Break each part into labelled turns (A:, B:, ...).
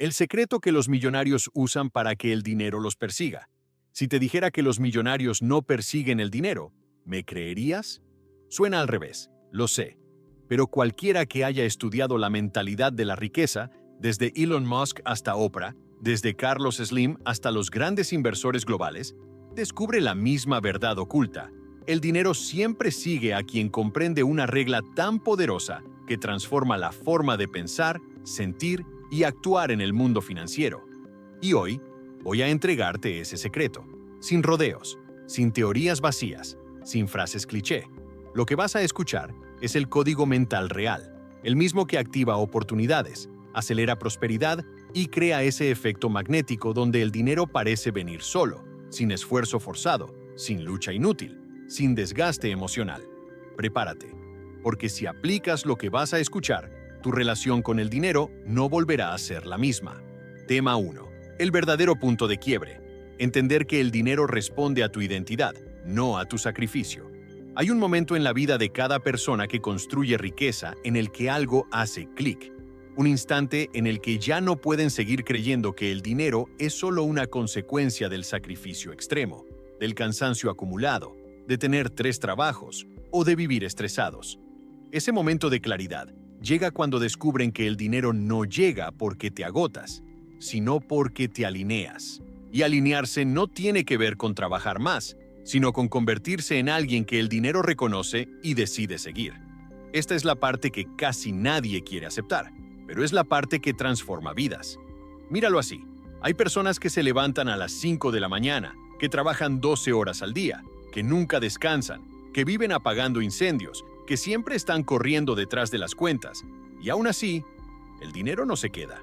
A: El secreto que los millonarios usan para que el dinero los persiga. Si te dijera que los millonarios no persiguen el dinero, ¿me creerías? Suena al revés, lo sé. Pero cualquiera que haya estudiado la mentalidad de la riqueza, desde Elon Musk hasta Oprah, desde Carlos Slim hasta los grandes inversores globales, descubre la misma verdad oculta. El dinero siempre sigue a quien comprende una regla tan poderosa que transforma la forma de pensar, sentir y actuar en el mundo financiero. Y hoy voy a entregarte ese secreto, sin rodeos, sin teorías vacías, sin frases cliché. Lo que vas a escuchar es el código mental real, el mismo que activa oportunidades, acelera prosperidad y crea ese efecto magnético donde el dinero parece venir solo, sin esfuerzo forzado, sin lucha inútil, sin desgaste emocional. Prepárate, porque si aplicas lo que vas a escuchar, tu relación con el dinero no volverá a ser la misma. Tema 1. El verdadero punto de quiebre. Entender que el dinero responde a tu identidad, no a tu sacrificio. Hay un momento en la vida de cada persona que construye riqueza en el que algo hace clic. Un instante en el que ya no pueden seguir creyendo que el dinero es solo una consecuencia del sacrificio extremo, del cansancio acumulado, de tener 3 trabajos o de vivir estresados. Ese momento de claridad llega cuando descubren que el dinero no llega porque te agotas, sino porque te alineas. Y alinearse no tiene que ver con trabajar más, sino con convertirse en alguien que el dinero reconoce y decide seguir. Esta es la parte que casi nadie quiere aceptar, pero es la parte que transforma vidas. Míralo así. Hay personas que se levantan a las 5 de la mañana, que trabajan 12 horas al día, que nunca descansan, que viven apagando incendios, que siempre están corriendo detrás de las cuentas, y aún así, el dinero no se queda.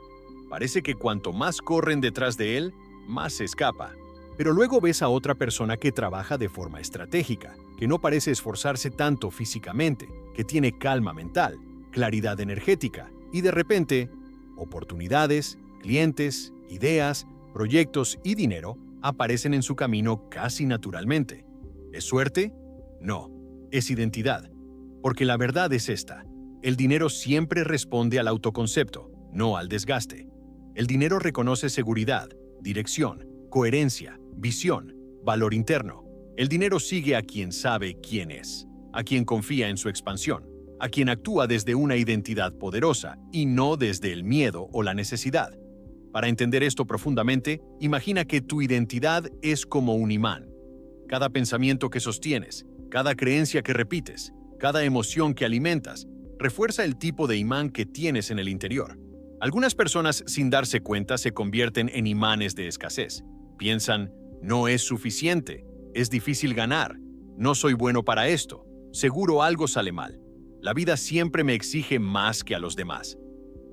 A: Parece que cuanto más corren detrás de él, más se escapa. Pero luego ves a otra persona que trabaja de forma estratégica, que no parece esforzarse tanto físicamente, que tiene calma mental, claridad energética, y de repente, oportunidades, clientes, ideas, proyectos y dinero aparecen en su camino casi naturalmente. ¿Es suerte? No, es identidad. Porque la verdad es esta: el dinero siempre responde al autoconcepto, no al desgaste. El dinero reconoce seguridad, dirección, coherencia, visión, valor interno. El dinero sigue a quien sabe quién es, a quien confía en su expansión, a quien actúa desde una identidad poderosa y no desde el miedo o la necesidad. Para entender esto profundamente, imagina que tu identidad es como un imán. Cada pensamiento que sostienes, cada creencia que repites, cada emoción que alimentas, refuerza el tipo de imán que tienes en el interior. Algunas personas, sin darse cuenta, se convierten en imanes de escasez. Piensan, no es suficiente, es difícil ganar, no soy bueno para esto, seguro algo sale mal. La vida siempre me exige más que a los demás.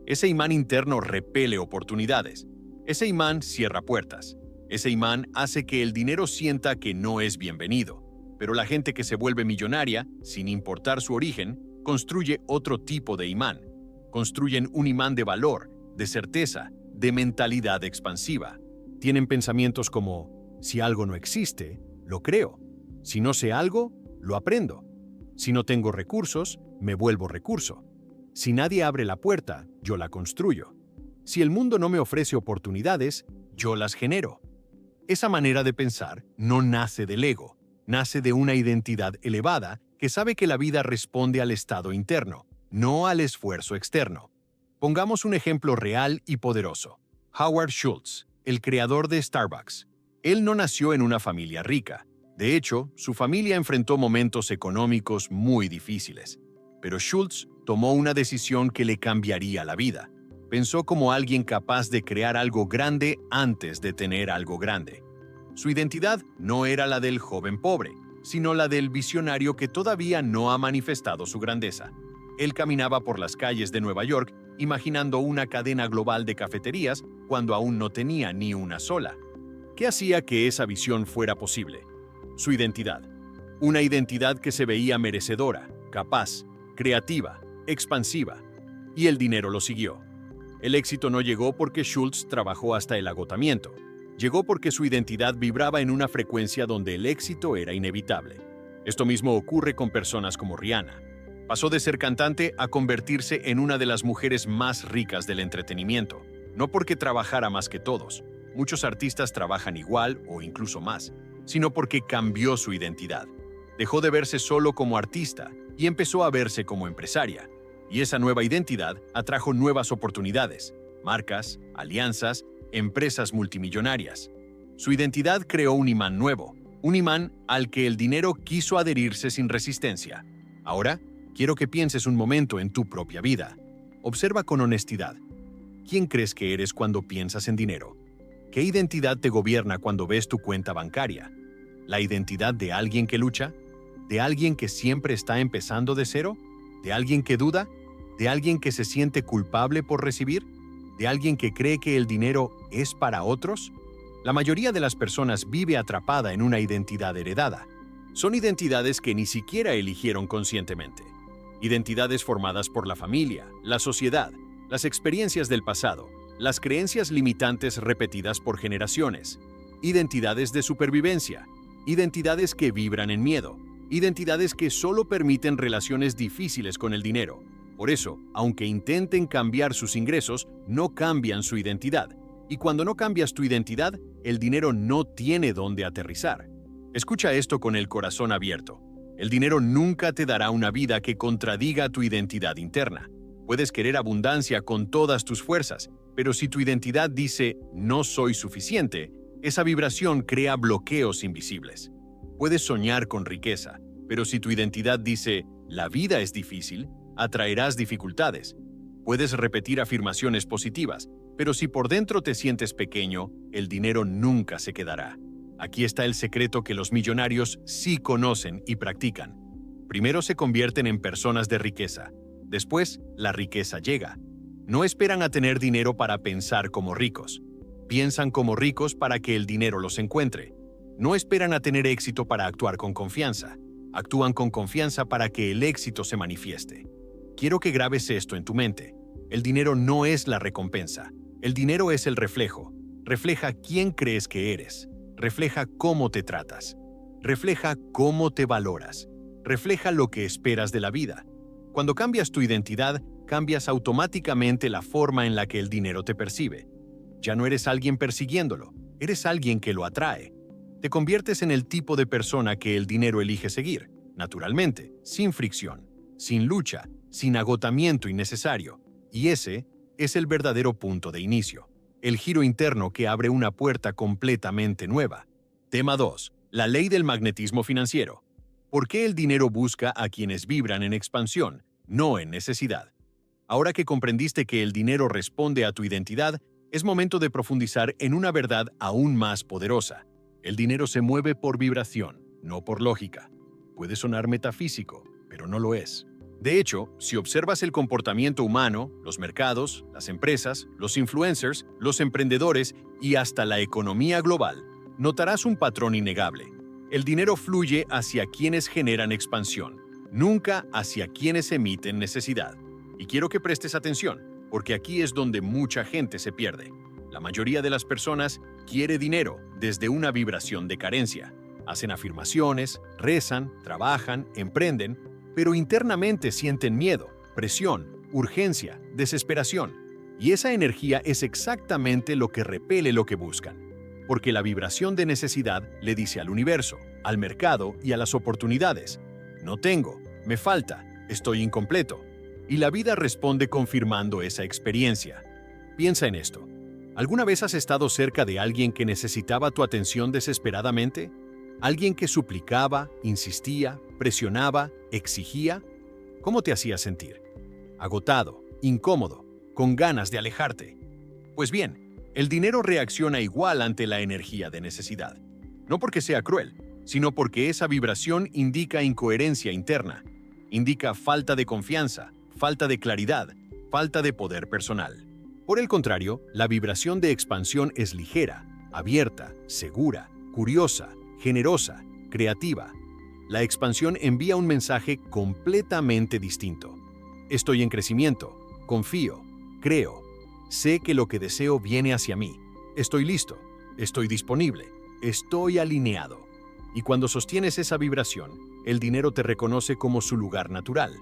A: Ese imán interno repele oportunidades. Ese imán cierra puertas. Ese imán hace que el dinero sienta que no es bienvenido. Pero la gente que se vuelve millonaria, sin importar su origen, construye otro tipo de imán. Construyen un imán de valor, de certeza, de mentalidad expansiva. Tienen pensamientos como, si algo no existe, lo creo. Si no sé algo, lo aprendo. Si no tengo recursos, me vuelvo recurso. Si nadie abre la puerta, yo la construyo. Si el mundo no me ofrece oportunidades, yo las genero. Esa manera de pensar no nace del ego, nace de una identidad elevada que sabe que la vida responde al estado interno, no al esfuerzo externo. Pongamos un ejemplo real y poderoso. Howard Schultz, el creador de Starbucks. Él no nació en una familia rica. De hecho, su familia enfrentó momentos económicos muy difíciles. Pero Schultz tomó una decisión que le cambiaría la vida. Pensó como alguien capaz de crear algo grande antes de tener algo grande. Su identidad no era la del joven pobre, sino la del visionario que todavía no ha manifestado su grandeza. Él caminaba por las calles de Nueva York imaginando una cadena global de cafeterías cuando aún no tenía ni una sola. ¿Qué hacía que esa visión fuera posible? Su identidad. Una identidad que se veía merecedora, capaz, creativa, expansiva. Y el dinero lo siguió. El éxito no llegó porque Schultz trabajó hasta el agotamiento. Llegó porque su identidad vibraba en una frecuencia donde el éxito era inevitable. Esto mismo ocurre con personas como Rihanna. Pasó de ser cantante a convertirse en una de las mujeres más ricas del entretenimiento. No porque trabajara más que todos, muchos artistas trabajan igual o incluso más, sino porque cambió su identidad. Dejó de verse solo como artista y empezó a verse como empresaria. Y esa nueva identidad atrajo nuevas oportunidades, marcas, alianzas, empresas multimillonarias. Su identidad creó un imán nuevo, un imán al que el dinero quiso adherirse sin resistencia. Ahora, quiero que pienses un momento en tu propia vida. Observa con honestidad. ¿Quién crees que eres cuando piensas en dinero? ¿Qué identidad te gobierna cuando ves tu cuenta bancaria? ¿La identidad de alguien que lucha? ¿De alguien que siempre está empezando de cero? ¿De alguien que duda? ¿De alguien que se siente culpable por recibir? ¿De alguien que cree que el dinero es para otros? La mayoría de las personas vive atrapada en una identidad heredada. Son identidades que ni siquiera eligieron conscientemente. Identidades formadas por la familia, la sociedad, las experiencias del pasado, las creencias limitantes repetidas por generaciones. Identidades de supervivencia. Identidades que vibran en miedo. Identidades que solo permiten relaciones difíciles con el dinero. Por eso, aunque intenten cambiar sus ingresos, no cambian su identidad. Y cuando no cambias tu identidad, el dinero no tiene dónde aterrizar. Escucha esto con el corazón abierto. El dinero nunca te dará una vida que contradiga tu identidad interna. Puedes querer abundancia con todas tus fuerzas, pero si tu identidad dice «no soy suficiente», esa vibración crea bloqueos invisibles. Puedes soñar con riqueza, pero si tu identidad dice «la vida es difícil», atraerás dificultades. Puedes repetir afirmaciones positivas, pero si por dentro te sientes pequeño, el dinero nunca se quedará. Aquí está el secreto que los millonarios sí conocen y practican. Primero se convierten en personas de riqueza. Después, la riqueza llega. No esperan a tener dinero para pensar como ricos. Piensan como ricos para que el dinero los encuentre. No esperan a tener éxito para actuar con confianza. Actúan con confianza para que el éxito se manifieste. Quiero que grabes esto en tu mente. El dinero no es la recompensa. El dinero es el reflejo. Refleja quién crees que eres. Refleja cómo te tratas. Refleja cómo te valoras. Refleja lo que esperas de la vida. Cuando cambias tu identidad, cambias automáticamente la forma en la que el dinero te percibe. Ya no eres alguien persiguiéndolo, eres alguien que lo atrae. Te conviertes en el tipo de persona que el dinero elige seguir, naturalmente, sin fricción, sin lucha, sin agotamiento innecesario. Y ese es el verdadero punto de inicio, el giro interno que abre una puerta completamente nueva. Tema 2. La ley del magnetismo financiero. ¿Por qué el dinero busca a quienes vibran en expansión, no en necesidad? Ahora que comprendiste que el dinero responde a tu identidad, es momento de profundizar en una verdad aún más poderosa. El dinero se mueve por vibración, no por lógica. Puede sonar metafísico, pero no lo es. De hecho, si observas el comportamiento humano, los mercados, las empresas, los influencers, los emprendedores y hasta la economía global, notarás un patrón innegable. El dinero fluye hacia quienes generan expansión, nunca hacia quienes emiten necesidad. Y quiero que prestes atención, porque aquí es donde mucha gente se pierde. La mayoría de las personas quiere dinero desde una vibración de carencia. Hacen afirmaciones, rezan, trabajan, emprenden, pero internamente sienten miedo, presión, urgencia, desesperación. Y esa energía es exactamente lo que repele lo que buscan. Porque la vibración de necesidad le dice al universo, al mercado y a las oportunidades: no tengo, me falta, estoy incompleto. Y la vida responde confirmando esa experiencia. Piensa en esto. ¿Alguna vez has estado cerca de alguien que necesitaba tu atención desesperadamente? ¿Alguien que suplicaba, insistía, presionaba, exigía? ¿Cómo te hacía sentir? Agotado, incómodo, con ganas de alejarte. Pues bien, el dinero reacciona igual ante la energía de necesidad. No porque sea cruel, sino porque esa vibración indica incoherencia interna, indica falta de confianza, falta de claridad, falta de poder personal. Por el contrario, la vibración de expansión es ligera, abierta, segura, curiosa, generosa, creativa. La expansión envía un mensaje completamente distinto. Estoy en crecimiento, confío, creo. Sé que lo que deseo viene hacia mí. Estoy listo, estoy disponible, estoy alineado. Y cuando sostienes esa vibración, el dinero te reconoce como su lugar natural.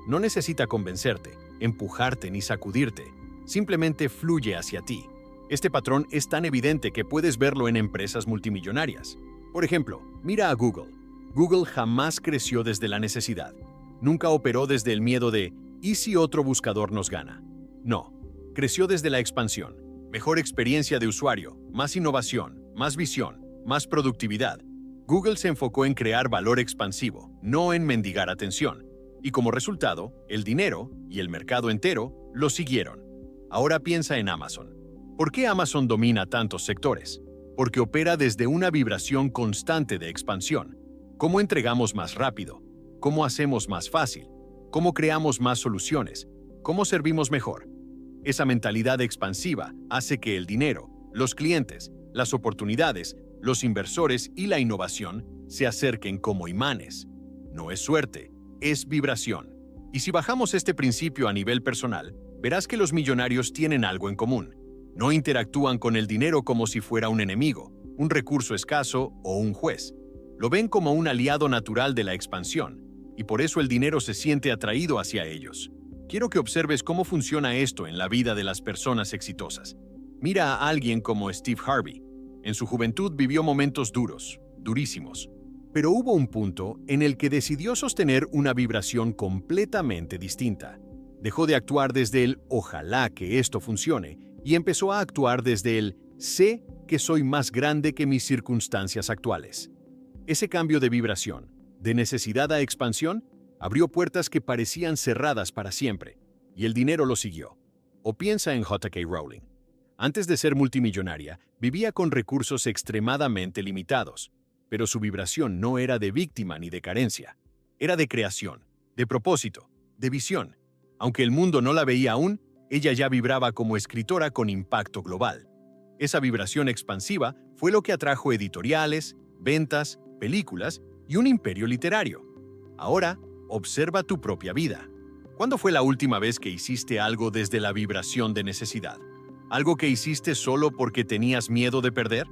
A: No necesita convencerte, empujarte ni sacudirte. simplemente fluye hacia ti. Este patrón es tan evidente que puedes verlo en empresas multimillonarias. Por ejemplo, mira a Google. Google jamás creció desde la necesidad. Nunca operó desde el miedo de ¿y si otro buscador nos gana? No, creció desde la expansión. Mejor experiencia de usuario, más innovación, más visión, más productividad. Google se enfocó en crear valor expansivo, no en mendigar atención. Y como resultado, el dinero y el mercado entero lo siguieron. Ahora piensa en Amazon. ¿Por qué Amazon domina tantos sectores? Porque opera desde una vibración constante de expansión. ¿Cómo entregamos más rápido? ¿Cómo hacemos más fácil? ¿Cómo creamos más soluciones? ¿Cómo servimos mejor? Esa mentalidad expansiva hace que el dinero, los clientes, las oportunidades, los inversores y la innovación se acerquen como imanes. No es suerte, es vibración. Y si bajamos este principio a nivel personal, verás que los millonarios tienen algo en común. No interactúan con el dinero como si fuera un enemigo, un recurso escaso o un juez. Lo ven como un aliado natural de la expansión, y por eso el dinero se siente atraído hacia ellos. Quiero que observes cómo funciona esto en la vida de las personas exitosas. Mira a alguien como Steve Harvey. En su juventud vivió momentos duros, durísimos. Pero hubo un punto en el que decidió sostener una vibración completamente distinta. Dejó de actuar desde el «ojalá que esto funcione» y empezó a actuar desde el «sé que soy más grande que mis circunstancias actuales». Ese cambio de vibración, de necesidad a expansión, abrió puertas que parecían cerradas para siempre, y el dinero lo siguió. O piensa en J.K. Rowling. Antes de ser multimillonaria, vivía con recursos extremadamente limitados, pero su vibración no era de víctima ni de carencia. Era de creación, de propósito, de visión. Aunque el mundo no la veía aún, ella ya vibraba como escritora con impacto global. Esa vibración expansiva fue lo que atrajo editoriales, ventas, películas y un imperio literario. Ahora, observa tu propia vida. ¿Cuándo fue la última vez que hiciste algo desde la vibración de necesidad? ¿Algo que hiciste solo porque tenías miedo de perder?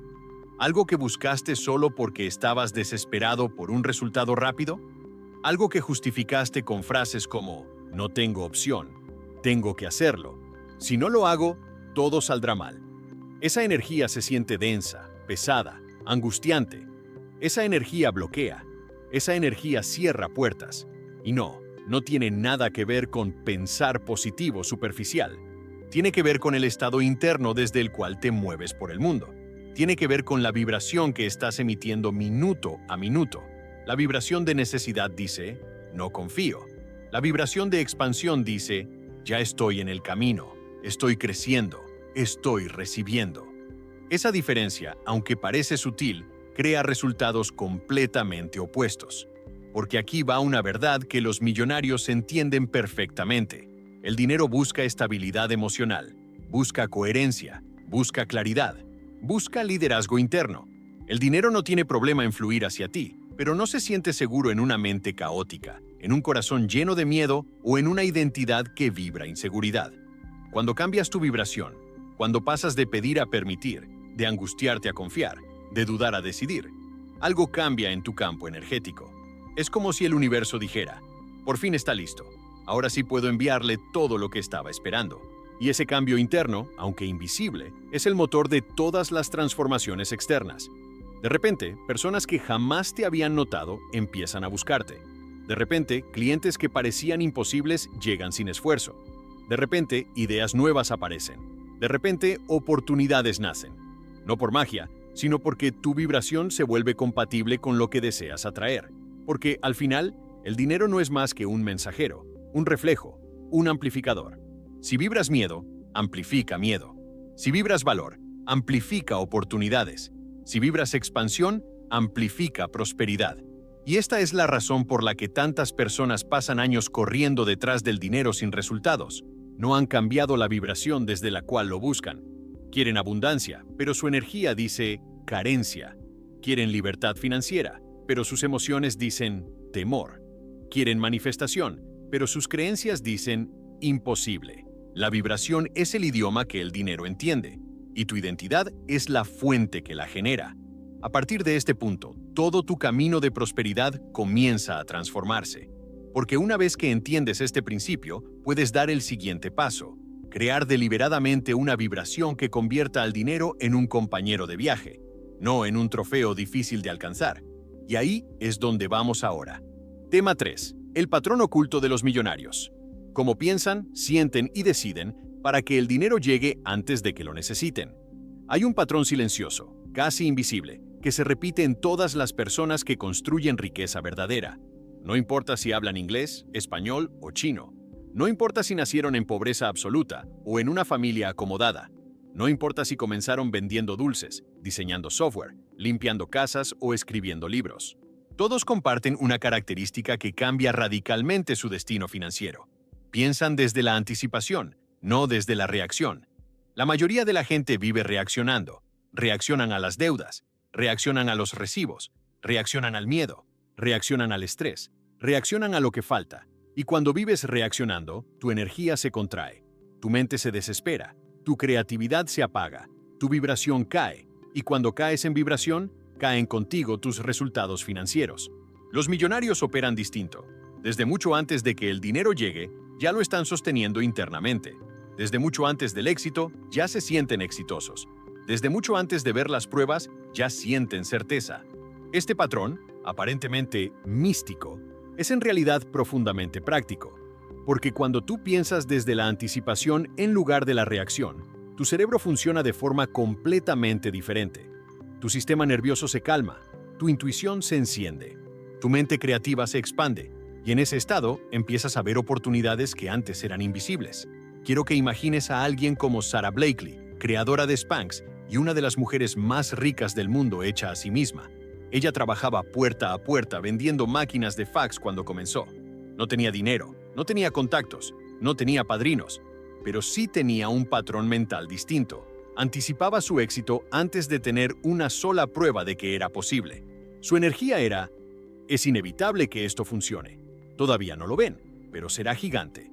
A: ¿Algo que buscaste solo porque estabas desesperado por un resultado rápido? ¿Algo que justificaste con frases como «no tengo opción», «tengo que hacerlo», «si no lo hago, todo saldrá mal»? Esa energía se siente densa, pesada, angustiante. Esa energía bloquea. Esa energía cierra puertas. Y no tiene nada que ver con pensar positivo superficial. Tiene que ver con el estado interno desde el cual te mueves por el mundo. Tiene que ver con la vibración que estás emitiendo minuto a minuto. La vibración de necesidad dice, no confío. La vibración de expansión dice, ya estoy en el camino, estoy creciendo, estoy recibiendo. Esa diferencia, aunque parece sutil, crea resultados completamente opuestos. Porque aquí va una verdad que los millonarios entienden perfectamente. El dinero busca estabilidad emocional, busca coherencia, busca claridad, busca liderazgo interno. El dinero no tiene problema en fluir hacia ti, pero no se siente seguro en una mente caótica, en un corazón lleno de miedo o en una identidad que vibra inseguridad. Cuando cambias tu vibración, cuando pasas de pedir a permitir, de angustiarte a confiar, de dudar a decidir, algo cambia en tu campo energético. Es como si el universo dijera, por fin está listo, ahora sí puedo enviarle todo lo que estaba esperando. Y ese cambio interno, aunque invisible, es el motor de todas las transformaciones externas. De repente, personas que jamás te habían notado empiezan a buscarte. De repente, clientes que parecían imposibles llegan sin esfuerzo. De repente, ideas nuevas aparecen. De repente, oportunidades nacen. No por magia, sino porque tu vibración se vuelve compatible con lo que deseas atraer. Porque, al final, el dinero no es más que un mensajero, un reflejo, un amplificador. Si vibras miedo, amplifica miedo. Si vibras valor, amplifica oportunidades. Si vibras expansión, amplifica prosperidad. Y esta es la razón por la que tantas personas pasan años corriendo detrás del dinero sin resultados. No han cambiado la vibración desde la cual lo buscan. Quieren abundancia, pero su energía dice carencia. Quieren libertad financiera, pero sus emociones dicen temor. Quieren manifestación, pero sus creencias dicen imposible. La vibración es el idioma que el dinero entiende, y tu identidad es la fuente que la genera. A partir de este punto, todo tu camino de prosperidad comienza a transformarse. Porque una vez que entiendes este principio, puedes dar el siguiente paso. crear deliberadamente una vibración que convierta al dinero en un compañero de viaje, no en un trofeo difícil de alcanzar. Y ahí es donde vamos ahora. Tema 3. El patrón oculto de los millonarios. Cómo piensan, sienten y deciden para que el dinero llegue antes de que lo necesiten. Hay un patrón silencioso, casi invisible, que se repite en todas las personas que construyen riqueza verdadera. No importa si hablan inglés, español o chino. No importa si nacieron en pobreza absoluta o en una familia acomodada. No importa si comenzaron vendiendo dulces, diseñando software, limpiando casas o escribiendo libros. Todos comparten una característica que cambia radicalmente su destino financiero. Piensan desde la anticipación, no desde la reacción. La mayoría de la gente vive reaccionando. Reaccionan a las deudas, reaccionan a los recibos, reaccionan al miedo, reaccionan al estrés, reaccionan a lo que falta. Y cuando vives reaccionando, tu energía se contrae, tu mente se desespera, tu creatividad se apaga, tu vibración cae, y cuando caes en vibración, caen contigo tus resultados financieros. Los millonarios operan distinto. Desde mucho antes de que el dinero llegue, ya lo están sosteniendo internamente. Desde mucho antes del éxito, ya se sienten exitosos. Desde mucho antes de ver las pruebas, ya sienten certeza. Este patrón, aparentemente místico, es en realidad profundamente práctico, porque cuando tú piensas desde la anticipación en lugar de la reacción, tu cerebro funciona de forma completamente diferente. Tu sistema nervioso se calma, tu intuición se enciende, tu mente creativa se expande, y en ese estado empiezas a ver oportunidades que antes eran invisibles. Quiero que imagines a alguien como Sara Blakely, creadora de Spanx y una de las mujeres más ricas del mundo hecha a sí misma. Ella trabajaba puerta a puerta vendiendo máquinas de fax cuando comenzó. No tenía dinero, no tenía contactos, no tenía padrinos, pero sí tenía un patrón mental distinto. Anticipaba su éxito antes de tener una sola prueba de que era posible. Su energía era: es inevitable que esto funcione. Todavía no lo ven, pero será gigante.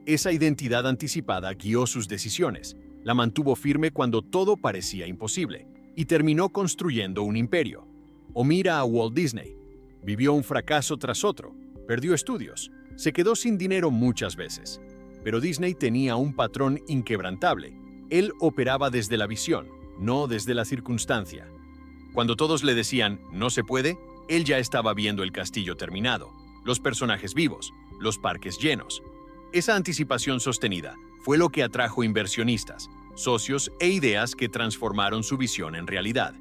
A: Esa identidad anticipada guió sus decisiones, la mantuvo firme cuando todo parecía imposible, y terminó construyendo un imperio. O mira a Walt Disney. Vivió un fracaso tras otro, perdió estudios, se quedó sin dinero muchas veces. Pero Disney tenía un patrón inquebrantable. Él operaba desde la visión, no desde la circunstancia. Cuando todos le decían «no se puede», él ya estaba viendo el castillo terminado, los personajes vivos, los parques llenos. Esa anticipación sostenida fue lo que atrajo inversionistas, socios e ideas que transformaron su visión en realidad.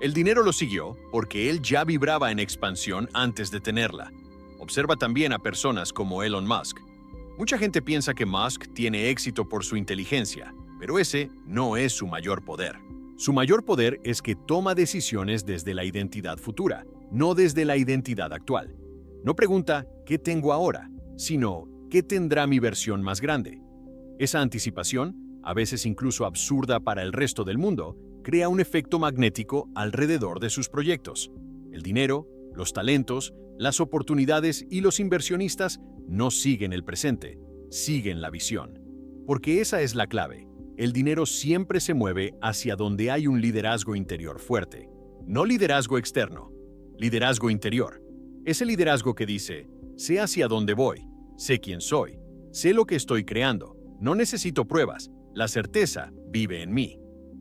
A: El dinero lo siguió porque él ya vibraba en expansión antes de tenerla. Observa también a personas como Elon Musk. Mucha gente piensa que Musk tiene éxito por su inteligencia, pero ese no es su mayor poder. Su mayor poder es que toma decisiones desde la identidad futura, no desde la identidad actual. No pregunta ¿qué tengo ahora?, sino ¿qué tendrá mi versión más grande? Esa anticipación, a veces incluso absurda para el resto del mundo, crea un efecto magnético alrededor de sus proyectos. El dinero, los talentos, las oportunidades y los inversionistas no siguen el presente, siguen la visión. Porque esa es la clave. El dinero siempre se mueve hacia donde hay un liderazgo interior fuerte. No liderazgo externo, liderazgo interior. Ese liderazgo que dice, sé hacia dónde voy, sé quién soy, sé lo que estoy creando, no necesito pruebas, la certeza vive en mí.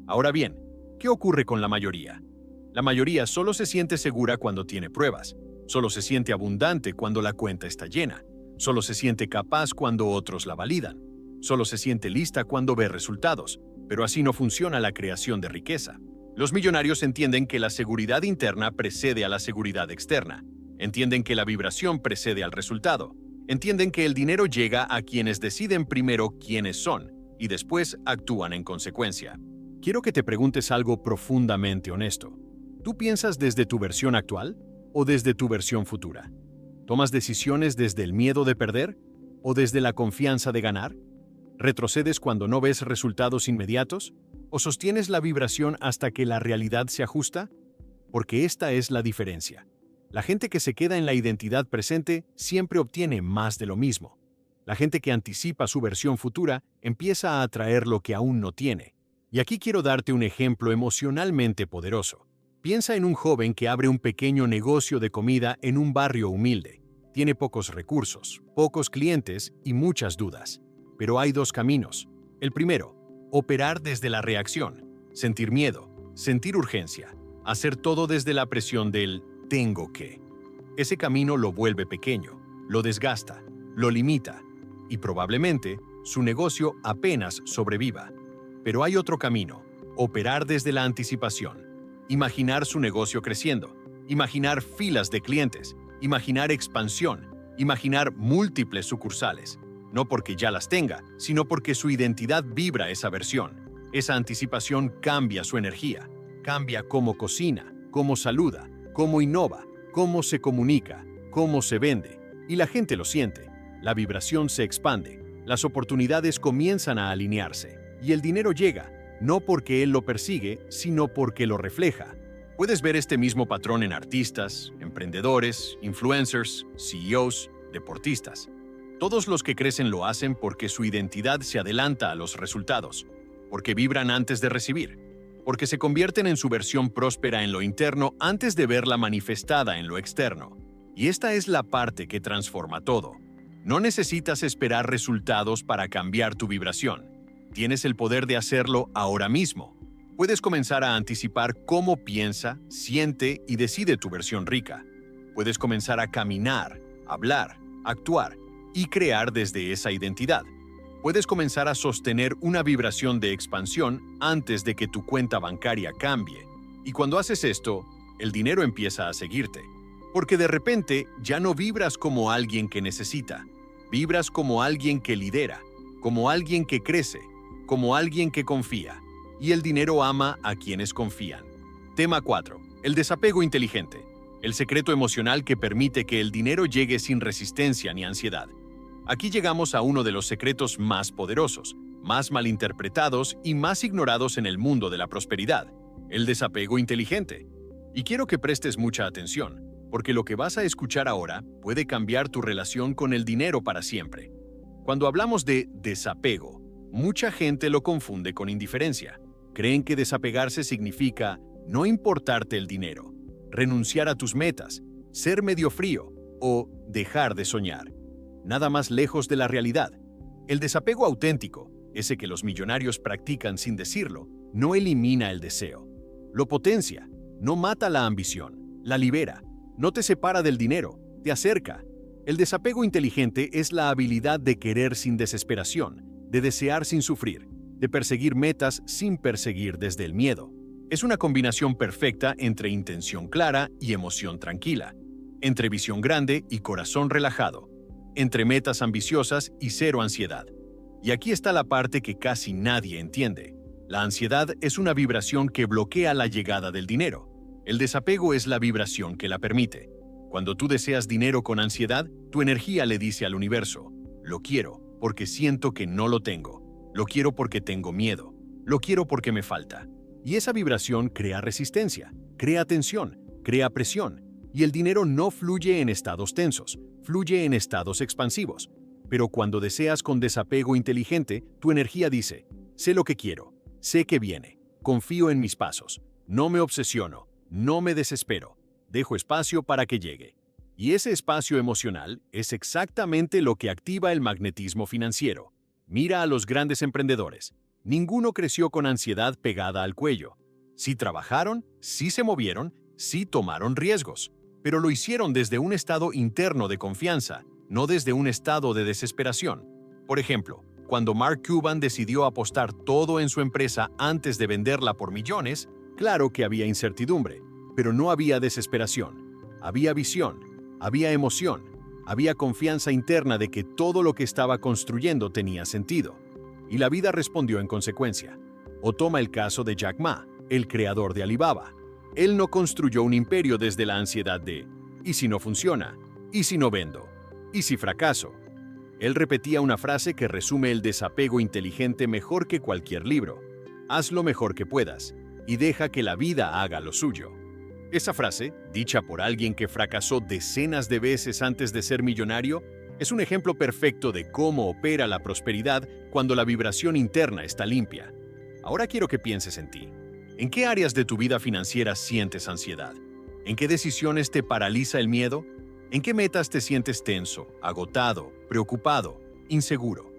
A: Ahora bien, ¿qué ocurre con la mayoría? La mayoría solo se siente segura cuando tiene pruebas, solo se siente abundante cuando la cuenta está llena, solo se siente capaz cuando otros la validan, solo se siente lista cuando ve resultados, pero así no funciona la creación de riqueza. Los millonarios entienden que la seguridad interna precede a la seguridad externa, entienden que la vibración precede al resultado, entienden que el dinero llega a quienes deciden primero quiénes son y después actúan en consecuencia. Quiero que te preguntes algo profundamente honesto. ¿Tú piensas desde tu versión actual o desde tu versión futura? ¿Tomas decisiones desde el miedo de perder o desde la confianza de ganar? ¿Retrocedes cuando no ves resultados inmediatos? ¿O sostienes la vibración hasta que la realidad se ajusta? Porque esta es la diferencia. La gente que se queda en la identidad presente siempre obtiene más de lo mismo. La gente que anticipa su versión futura empieza a atraer lo que aún no tiene. Y aquí quiero darte un ejemplo emocionalmente poderoso. Piensa en un joven que abre un pequeño negocio de comida en un barrio humilde. Tiene pocos recursos, pocos clientes y muchas dudas. Pero hay dos caminos. El primero, operar desde la reacción, sentir miedo, sentir urgencia, hacer todo desde la presión del tengo que. Ese camino lo vuelve pequeño, lo desgasta, lo limita y probablemente su negocio apenas sobreviva. Pero hay otro camino, operar desde la anticipación, imaginar su negocio creciendo, imaginar filas de clientes, imaginar expansión, imaginar múltiples sucursales, no porque ya las tenga, sino porque su identidad vibra esa versión. Esa anticipación cambia su energía, cambia cómo cocina, cómo saluda, cómo innova, cómo se comunica, cómo se vende, y la gente lo siente. La vibración se expande, las oportunidades comienzan a alinearse, y el dinero llega, no porque él lo persigue, sino porque lo refleja. Puedes ver este mismo patrón en artistas, emprendedores, influencers, CEOs, deportistas. Todos los que crecen lo hacen porque su identidad se adelanta a los resultados, porque vibran antes de recibir, porque se convierten en su versión próspera en lo interno antes de verla manifestada en lo externo. Y esta es la parte que transforma todo. No necesitas esperar resultados para cambiar tu vibración. Tienes el poder de hacerlo ahora mismo. Puedes comenzar a anticipar cómo piensa, siente y decide tu versión rica. Puedes comenzar a caminar, hablar, actuar y crear desde esa identidad. Puedes comenzar a sostener una vibración de expansión antes de que tu cuenta bancaria cambie. Y cuando haces esto, el dinero empieza a seguirte. Porque de repente ya no vibras como alguien que necesita. Vibras como alguien que lidera, como alguien que crece, como alguien que confía. Y el dinero ama a quienes confían. Tema 4. El desapego inteligente. El secreto emocional que permite que el dinero llegue sin resistencia ni ansiedad. Aquí llegamos a uno de los secretos más poderosos, más malinterpretados y más ignorados en el mundo de la prosperidad, el desapego inteligente. Y quiero que prestes mucha atención, porque lo que vas a escuchar ahora puede cambiar tu relación con el dinero para siempre. Cuando hablamos de desapego, mucha gente lo confunde con indiferencia. Creen que desapegarse significa no importarte el dinero, renunciar a tus metas, ser medio frío o dejar de soñar. Nada más lejos de la realidad. El desapego auténtico, ese que los millonarios practican sin decirlo, no elimina el deseo. Lo potencia, no mata la ambición, la libera, no te separa del dinero, te acerca. El desapego inteligente es la habilidad de querer sin desesperación, de desear sin sufrir, de perseguir metas sin perseguir desde el miedo. Es una combinación perfecta entre intención clara y emoción tranquila, entre visión grande y corazón relajado, entre metas ambiciosas y cero ansiedad. Y aquí está la parte que casi nadie entiende. La ansiedad es una vibración que bloquea la llegada del dinero. El desapego es la vibración que la permite. Cuando tú deseas dinero con ansiedad, tu energía le dice al universo, lo quiero porque siento que no lo tengo. Lo quiero porque tengo miedo. Lo quiero porque me falta. Y esa vibración crea resistencia, crea tensión, crea presión. Y el dinero no fluye en estados tensos, fluye en estados expansivos. Pero cuando deseas con desapego inteligente, tu energía dice, sé lo que quiero, sé que viene, confío en mis pasos, no me obsesiono, no me desespero, dejo espacio para que llegue. Y ese espacio emocional es exactamente lo que activa el magnetismo financiero. Mira a los grandes emprendedores. Ninguno creció con ansiedad pegada al cuello. Sí trabajaron, sí se movieron, sí tomaron riesgos. Pero lo hicieron desde un estado interno de confianza, no desde un estado de desesperación. Por ejemplo, cuando Mark Cuban decidió apostar todo en su empresa antes de venderla por millones, claro que había incertidumbre, pero no había desesperación. Había visión, había emoción, había confianza interna de que todo lo que estaba construyendo tenía sentido. Y la vida respondió en consecuencia. O toma el caso de Jack Ma, el creador de Alibaba. Él no construyó un imperio desde la ansiedad de ¿y si no funciona? ¿Y si no vendo? ¿Y si fracaso? Él repetía una frase que resume el desapego inteligente mejor que cualquier libro. Haz lo mejor que puedas y deja que la vida haga lo suyo. Esa frase, dicha por alguien que fracasó decenas de veces antes de ser millonario, es un ejemplo perfecto de cómo opera la prosperidad cuando la vibración interna está limpia. Ahora quiero que pienses en ti. ¿En qué áreas de tu vida financiera sientes ansiedad? ¿En qué decisiones te paraliza el miedo? ¿En qué metas te sientes tenso, agotado, preocupado, inseguro?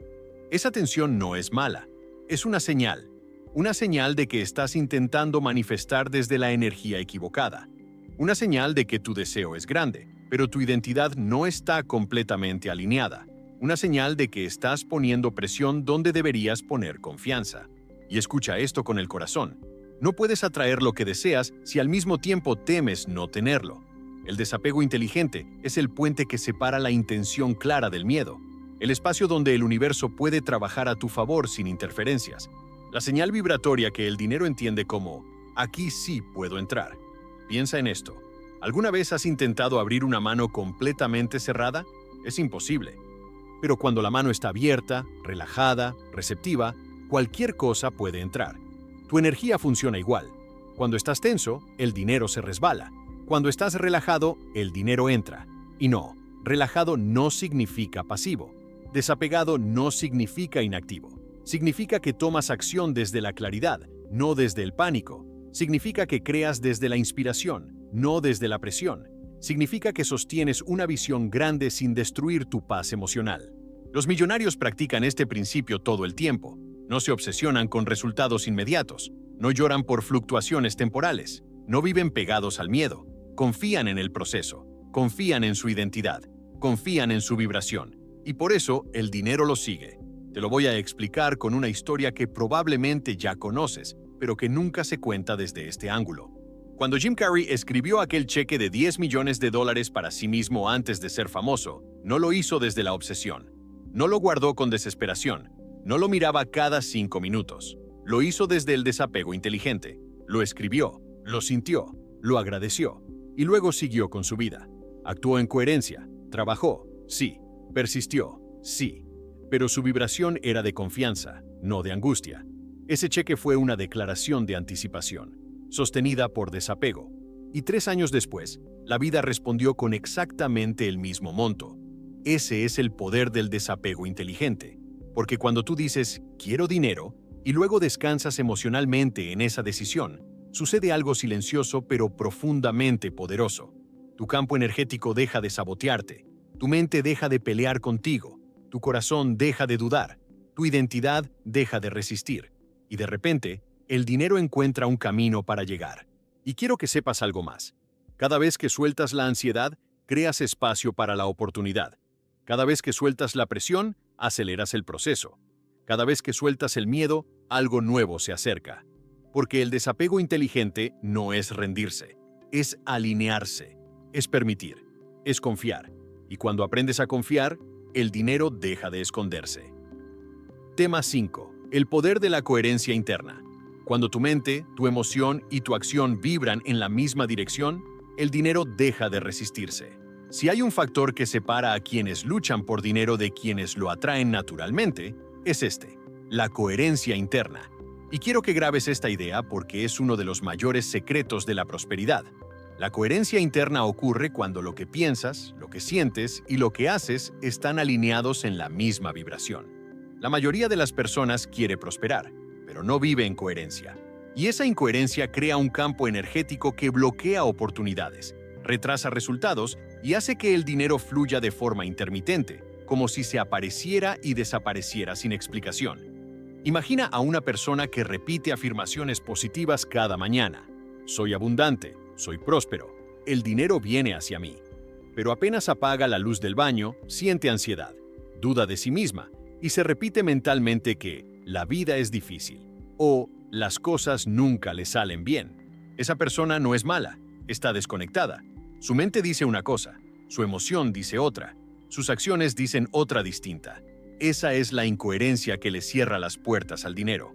A: Esa tensión no es mala, Es una señal de que estás intentando manifestar desde la energía equivocada, una señal de que tu deseo es grande, pero tu identidad no está completamente alineada, una señal de que estás poniendo presión donde deberías poner confianza. Y escucha esto con el corazón. No puedes atraer lo que deseas si al mismo tiempo temes no tenerlo. El desapego inteligente es el puente que separa la intención clara del miedo, el espacio donde el universo puede trabajar a tu favor sin interferencias. La señal vibratoria que el dinero entiende como «aquí sí puedo entrar». Piensa en esto. ¿Alguna vez has intentado abrir una mano completamente cerrada? Es imposible. Pero cuando la mano está abierta, relajada, receptiva, cualquier cosa puede entrar. Tu energía funciona igual. Cuando estás tenso, el dinero se resbala. Cuando estás relajado, el dinero entra. Y no, relajado no significa pasivo. Desapegado no significa inactivo. Significa que tomas acción desde la claridad, no desde el pánico. Significa que creas desde la inspiración, no desde la presión. Significa que sostienes una visión grande sin destruir tu paz emocional. Los millonarios practican este principio todo el tiempo. No se obsesionan con resultados inmediatos. No lloran por fluctuaciones temporales. No viven pegados al miedo. Confían en el proceso. Confían en su identidad. Confían en su vibración. Y por eso el dinero los sigue. Te lo voy a explicar con una historia que probablemente ya conoces, pero que nunca se cuenta desde este ángulo. Cuando Jim Carrey escribió aquel cheque de $10 millones para sí mismo antes de ser famoso, no lo hizo desde la obsesión. No lo guardó con desesperación. No lo miraba cada 5 minutos. Lo hizo desde el desapego inteligente. Lo escribió, lo sintió, lo agradeció y luego siguió con su vida. Actuó en coherencia, trabajó, sí, persistió, sí, pero su vibración era de confianza, no de angustia. Ese cheque fue una declaración de anticipación, sostenida por desapego. Y 3 años después, la vida respondió con exactamente el mismo monto. Ese es el poder del desapego inteligente. Porque cuando tú dices, quiero dinero, y luego descansas emocionalmente en esa decisión, sucede algo silencioso pero profundamente poderoso. Tu campo energético deja de sabotearte, tu mente deja de pelear contigo, tu corazón deja de dudar, tu identidad deja de resistir, y de repente, el dinero encuentra un camino para llegar. Y quiero que sepas algo más. Cada vez que sueltas la ansiedad, creas espacio para la oportunidad. Cada vez que sueltas la presión, aceleras el proceso. Cada vez que sueltas el miedo, algo nuevo se acerca. Porque el desapego inteligente no es rendirse, es alinearse, es permitir, es confiar. Y cuando aprendes a confiar, el dinero deja de esconderse. Tema 5. El poder de la coherencia interna. Cuando tu mente, tu emoción y tu acción vibran en la misma dirección, el dinero deja de resistirse. Si hay un factor que separa a quienes luchan por dinero de quienes lo atraen naturalmente, es este, la coherencia interna. Y quiero que grabes esta idea porque es uno de los mayores secretos de la prosperidad. La coherencia interna ocurre cuando lo que piensas, lo que sientes y lo que haces están alineados en la misma vibración. La mayoría de las personas quiere prosperar, pero no vive en coherencia. Y esa incoherencia crea un campo energético que bloquea oportunidades, retrasa resultados y hace que el dinero fluya de forma intermitente, como si se apareciera y desapareciera sin explicación. Imagina a una persona que repite afirmaciones positivas cada mañana. Soy abundante, soy próspero, el dinero viene hacia mí. Pero apenas apaga la luz del baño, siente ansiedad, duda de sí misma y se repite mentalmente que la vida es difícil o las cosas nunca le salen bien. Esa persona no es mala, está desconectada. Su mente dice una cosa, su emoción dice otra, sus acciones dicen otra distinta. Esa es la incoherencia que le cierra las puertas al dinero.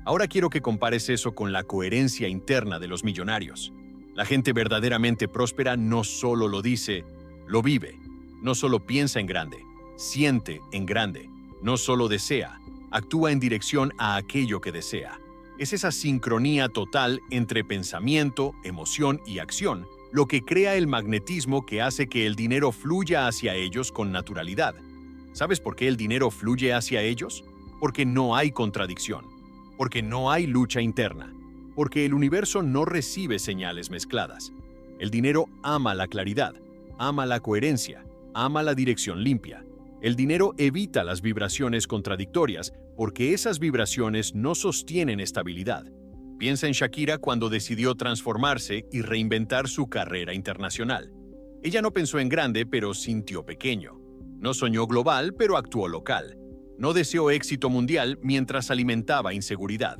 A: Ahora quiero que compares eso con la coherencia interna de los millonarios. La gente verdaderamente próspera no solo lo dice, lo vive. No solo piensa en grande, siente en grande. No solo desea, actúa en dirección a aquello que desea. Es esa sincronía total entre pensamiento, emoción y acción lo que crea el magnetismo que hace que el dinero fluya hacia ellos con naturalidad. ¿Sabes por qué el dinero fluye hacia ellos? Porque no hay contradicción, porque no hay lucha interna, porque el universo no recibe señales mezcladas. El dinero ama la claridad, ama la coherencia, ama la dirección limpia. El dinero evita las vibraciones contradictorias porque esas vibraciones no sostienen estabilidad. Piensa en Shakira cuando decidió transformarse y reinventar su carrera internacional. Ella no pensó en grande, pero sintió pequeño. No soñó global, pero actuó local. No deseó éxito mundial mientras alimentaba inseguridad.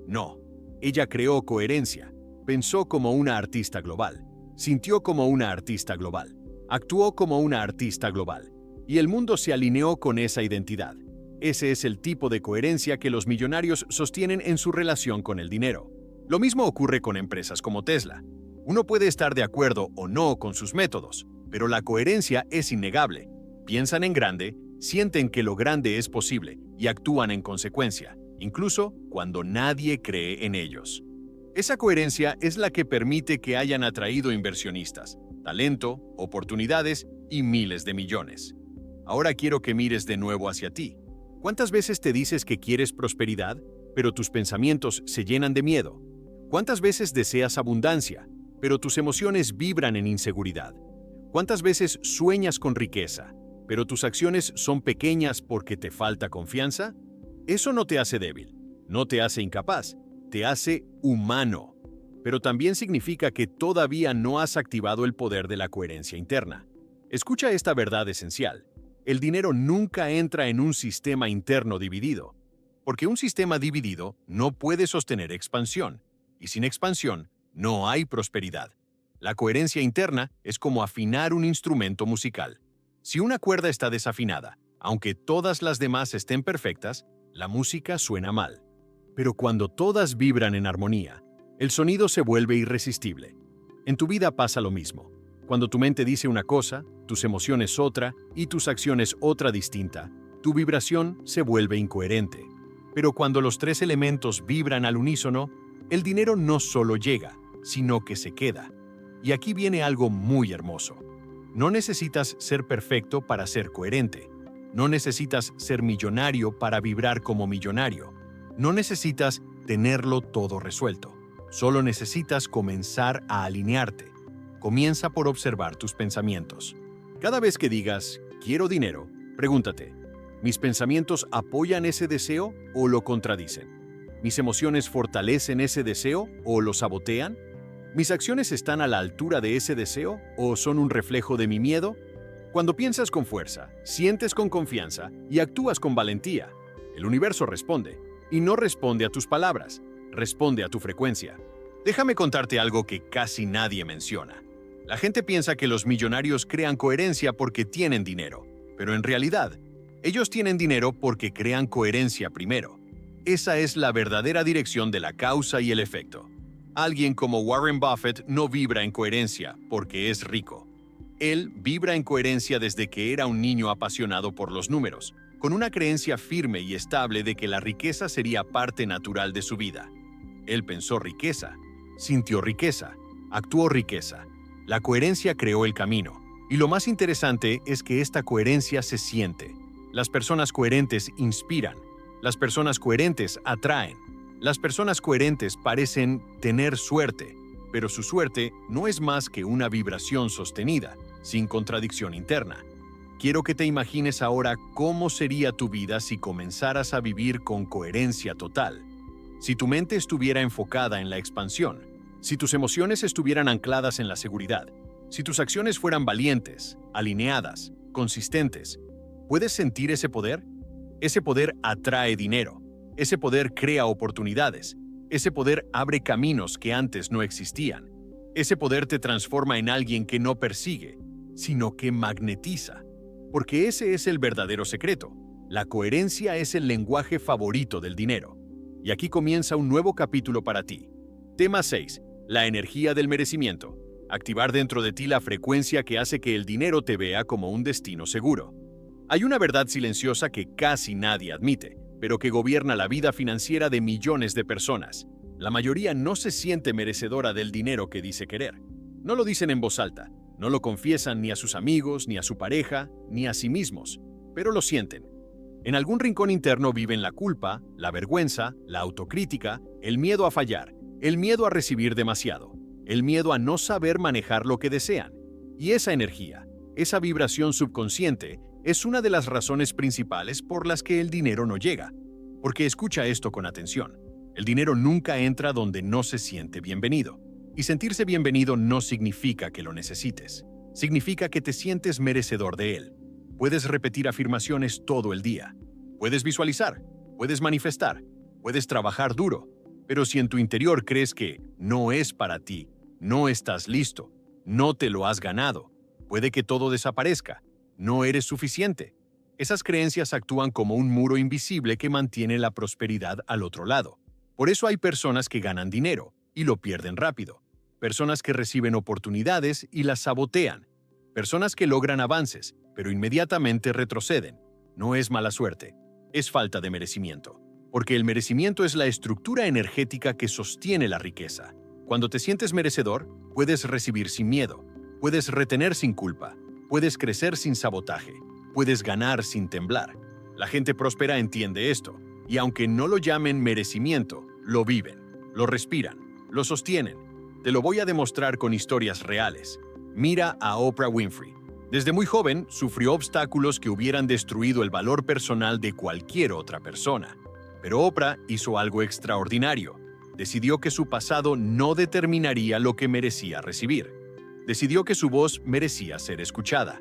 A: No, ella creó coherencia. Pensó como una artista global. Sintió como una artista global. Actuó como una artista global. Y el mundo se alineó con esa identidad. Ese es el tipo de coherencia que los millonarios sostienen en su relación con el dinero. Lo mismo ocurre con empresas como Tesla. Uno puede estar de acuerdo o no con sus métodos, pero la coherencia es innegable. Piensan en grande, sienten que lo grande es posible y actúan en consecuencia, incluso cuando nadie cree en ellos. Esa coherencia es la que permite que hayan atraído inversionistas, talento, oportunidades y miles de millones. Ahora quiero que mires de nuevo hacia ti. ¿Cuántas veces te dices que quieres prosperidad, pero tus pensamientos se llenan de miedo? ¿Cuántas veces deseas abundancia, pero tus emociones vibran en inseguridad? ¿Cuántas veces sueñas con riqueza, pero tus acciones son pequeñas porque te falta confianza? Eso no te hace débil, no te hace incapaz, te hace humano. Pero también significa que todavía no has activado el poder de la coherencia interna. Escucha esta verdad esencial. El dinero nunca entra en un sistema interno dividido, porque un sistema dividido no puede sostener expansión, y sin expansión no hay prosperidad. La coherencia interna es como afinar un instrumento musical. Si una cuerda está desafinada, aunque todas las demás estén perfectas, la música suena mal. Pero cuando todas vibran en armonía, el sonido se vuelve irresistible. En tu vida pasa lo mismo. Cuando tu mente dice una cosa, tus emociones otra y tus acciones otra distinta, tu vibración se vuelve incoherente. Pero cuando los tres elementos vibran al unísono, el dinero no solo llega, sino que se queda. Y aquí viene algo muy hermoso. No necesitas ser perfecto para ser coherente. No necesitas ser millonario para vibrar como millonario. No necesitas tenerlo todo resuelto. Solo necesitas comenzar a alinearte. Comienza por observar tus pensamientos. Cada vez que digas, quiero dinero, pregúntate, ¿mis pensamientos apoyan ese deseo o lo contradicen? ¿Mis emociones fortalecen ese deseo o lo sabotean? ¿Mis acciones están a la altura de ese deseo o son un reflejo de mi miedo? Cuando piensas con fuerza, sientes con confianza y actúas con valentía, el universo responde. Y no responde a tus palabras, responde a tu frecuencia. Déjame contarte algo que casi nadie menciona. La gente piensa que los millonarios crean coherencia porque tienen dinero, pero en realidad, ellos tienen dinero porque crean coherencia primero. Esa es la verdadera dirección de la causa y el efecto. Alguien como Warren Buffett no vibra en coherencia porque es rico. Él vibra en coherencia desde que era un niño apasionado por los números, con una creencia firme y estable de que la riqueza sería parte natural de su vida. Él pensó riqueza, sintió riqueza, actuó riqueza. La coherencia creó el camino. Y lo más interesante es que esta coherencia se siente. Las personas coherentes inspiran. Las personas coherentes atraen. Las personas coherentes parecen tener suerte, pero su suerte no es más que una vibración sostenida, sin contradicción interna. Quiero que te imagines ahora cómo sería tu vida si comenzaras a vivir con coherencia total. Si tu mente estuviera enfocada en la expansión, si tus emociones estuvieran ancladas en la seguridad, si tus acciones fueran valientes, alineadas, consistentes, ¿puedes sentir ese poder? Ese poder atrae dinero, ese poder crea oportunidades, ese poder abre caminos que antes no existían. Ese poder te transforma en alguien que no persigue, sino que magnetiza. Porque ese es el verdadero secreto. La coherencia es el lenguaje favorito del dinero. Y aquí comienza un nuevo capítulo para ti. Tema 6. La energía del merecimiento. Activar dentro de ti la frecuencia que hace que el dinero te vea como un destino seguro. Hay una verdad silenciosa que casi nadie admite, pero que gobierna la vida financiera de millones de personas. La mayoría no se siente merecedora del dinero que dice querer. No lo dicen en voz alta, no lo confiesan ni a sus amigos, ni a su pareja, ni a sí mismos, pero lo sienten. En algún rincón interno viven la culpa, la vergüenza, la autocrítica, el miedo a fallar, el miedo a recibir demasiado, el miedo a no saber manejar lo que desean. Y esa energía, esa vibración subconsciente, Es una de las razones principales por las que el dinero no llega. Porque escucha esto con atención. El dinero nunca entra donde no se siente bienvenido. Y sentirse bienvenido no significa que lo necesites. Significa que te sientes merecedor de él. Puedes repetir afirmaciones todo el día. Puedes visualizar, puedes manifestar, puedes trabajar duro. Pero si en tu interior crees que no es para ti, no estás listo, no te lo has ganado, puede que todo desaparezca, no eres suficiente. Esas creencias actúan como un muro invisible que mantiene la prosperidad al otro lado. Por eso hay personas que ganan dinero y lo pierden rápido. Personas que reciben oportunidades y las sabotean. Personas que logran avances, pero inmediatamente retroceden. No es mala suerte, es falta de merecimiento. Porque el merecimiento es la estructura energética que sostiene la riqueza. Cuando te sientes merecedor, puedes recibir sin miedo, puedes retener sin culpa, puedes crecer sin sabotaje, puedes ganar sin temblar. La gente próspera entiende esto, y aunque no lo llamen merecimiento, lo viven, lo respiran, lo sostienen. Te lo voy a demostrar con historias reales. Mira a Oprah Winfrey. Desde muy joven, sufrió obstáculos que hubieran destruido el valor personal de cualquier otra persona. Pero Oprah hizo algo extraordinario. Decidió que su pasado no determinaría lo que merecía recibir. Decidió que su voz merecía ser escuchada,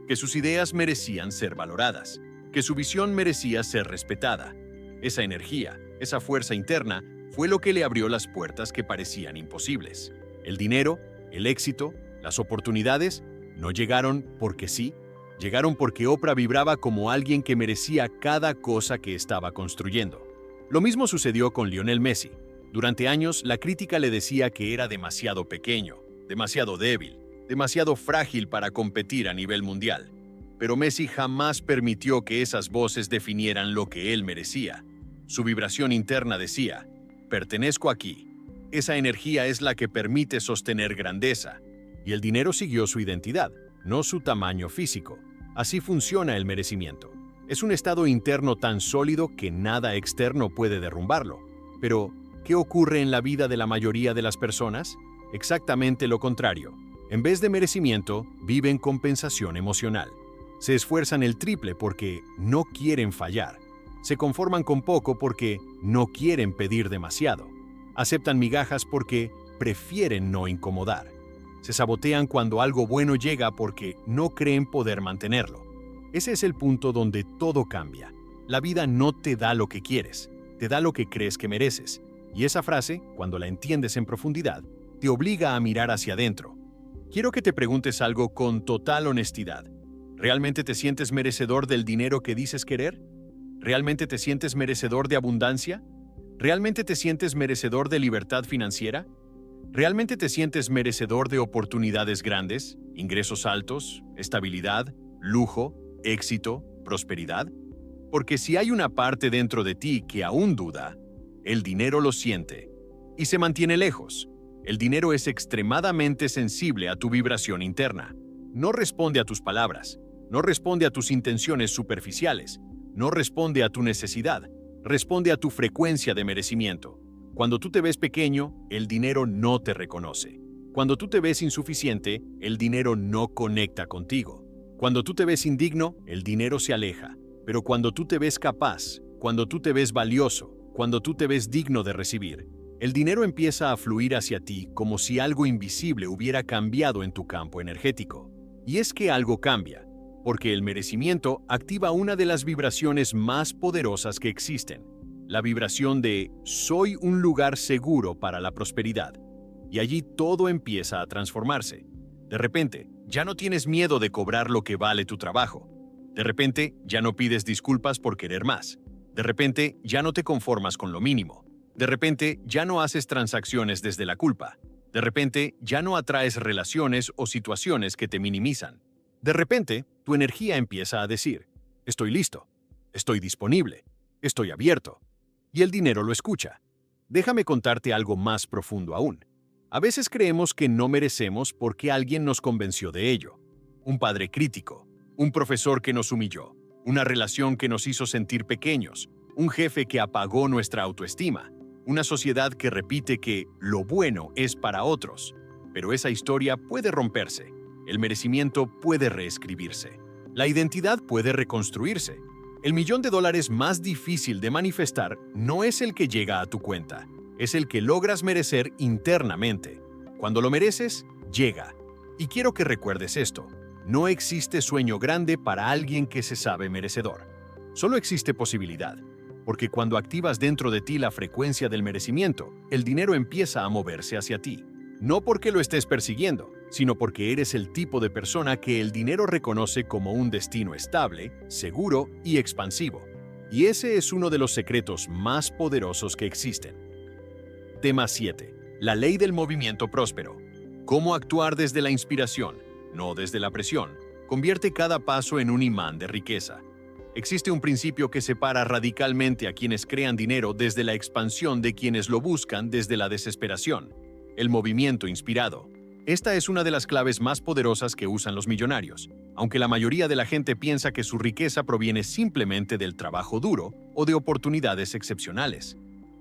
A: que sus ideas merecían ser valoradas, que su visión merecía ser respetada. Esa energía, esa fuerza interna, fue lo que le abrió las puertas que parecían imposibles. El dinero, el éxito, las oportunidades no llegaron porque sí, llegaron porque Oprah vibraba como alguien que merecía cada cosa que estaba construyendo. Lo mismo sucedió con Lionel Messi. Durante años, la crítica le decía que era demasiado pequeño, demasiado débil, demasiado frágil para competir a nivel mundial. Pero Messi jamás permitió que esas voces definieran lo que él merecía. Su vibración interna decía: pertenezco aquí. Esa energía es la que permite sostener grandeza. Y el dinero siguió su identidad, no su tamaño físico. Así funciona el merecimiento. Es un estado interno tan sólido que nada externo puede derrumbarlo. Pero, ¿qué ocurre en la vida de la mayoría de las personas? Exactamente lo contrario. En vez de merecimiento, viven compensación emocional. Se esfuerzan el triple porque no quieren fallar. Se conforman con poco porque no quieren pedir demasiado. Aceptan migajas porque prefieren no incomodar. Se sabotean cuando algo bueno llega porque no creen poder mantenerlo. Ese es el punto donde todo cambia. La vida no te da lo que quieres, te da lo que crees que mereces. Y esa frase, cuando la entiendes en profundidad, te obliga a mirar hacia adentro. Quiero que te preguntes algo con total honestidad. ¿Realmente te sientes merecedor del dinero que dices querer? ¿Realmente te sientes merecedor de abundancia? ¿Realmente te sientes merecedor de libertad financiera? ¿Realmente te sientes merecedor de oportunidades grandes, ingresos altos, estabilidad, lujo, éxito, prosperidad? Porque si hay una parte dentro de ti que aún duda, el dinero lo siente y se mantiene lejos. El dinero es extremadamente sensible a tu vibración interna. No responde a tus palabras, no responde a tus intenciones superficiales, no responde a tu necesidad, responde a tu frecuencia de merecimiento. Cuando tú te ves pequeño, el dinero no te reconoce. Cuando tú te ves insuficiente, el dinero no conecta contigo. Cuando tú te ves indigno, el dinero se aleja. Pero cuando tú te ves capaz, cuando tú te ves valioso, cuando tú te ves digno de recibir, el dinero empieza a fluir hacia ti como si algo invisible hubiera cambiado en tu campo energético. Y es que algo cambia, porque el merecimiento activa una de las vibraciones más poderosas que existen. La vibración de soy un lugar seguro para la prosperidad. Y allí todo empieza a transformarse. De repente, ya no tienes miedo de cobrar lo que vale tu trabajo. De repente, ya no pides disculpas por querer más. De repente, ya no te conformas con lo mínimo. De repente, ya no haces transacciones desde la culpa. De repente, ya no atraes relaciones o situaciones que te minimizan. De repente, tu energía empieza a decir: estoy listo, estoy disponible, estoy abierto. Y el dinero lo escucha. Déjame contarte algo más profundo aún. A veces creemos que no merecemos porque alguien nos convenció de ello. Un padre crítico, un profesor que nos humilló, una relación que nos hizo sentir pequeños, un jefe que apagó nuestra autoestima, una sociedad que repite que lo bueno es para otros. Pero esa historia puede romperse. El merecimiento puede reescribirse. La identidad puede reconstruirse. El $1.000.000 más difícil de manifestar no es el que llega a tu cuenta, es el que logras merecer internamente. Cuando lo mereces, llega. Y quiero que recuerdes esto. No existe sueño grande para alguien que se sabe merecedor. Solo existe posibilidad, porque cuando activas dentro de ti la frecuencia del merecimiento, el dinero empieza a moverse hacia ti. No porque lo estés persiguiendo, sino porque eres el tipo de persona que el dinero reconoce como un destino estable, seguro y expansivo. Y ese es uno de los secretos más poderosos que existen. Tema 7. La ley del movimiento próspero. Cómo actuar desde la inspiración, no desde la presión, convierte cada paso en un imán de riqueza. Existe un principio que separa radicalmente a quienes crean dinero desde la expansión de quienes lo buscan desde la desesperación. El movimiento inspirado. Esta es una de las claves más poderosas que usan los millonarios, aunque la mayoría de la gente piensa que su riqueza proviene simplemente del trabajo duro o de oportunidades excepcionales.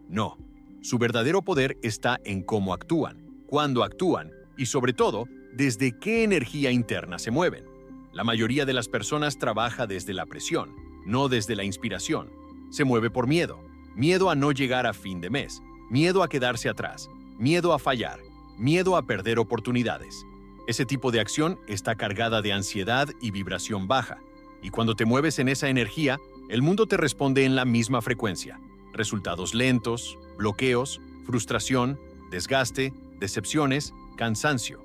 A: No, su verdadero poder está en cómo actúan, cuándo actúan y, sobre todo, desde qué energía interna se mueven. La mayoría de las personas trabaja desde la presión, no desde la inspiración. Se mueve por miedo. Miedo a no llegar a fin de mes. Miedo a quedarse atrás. Miedo a fallar. Miedo a perder oportunidades. Ese tipo de acción está cargada de ansiedad y vibración baja. Y cuando te mueves en esa energía, el mundo te responde en la misma frecuencia. Resultados lentos, bloqueos, frustración, desgaste, decepciones, cansancio.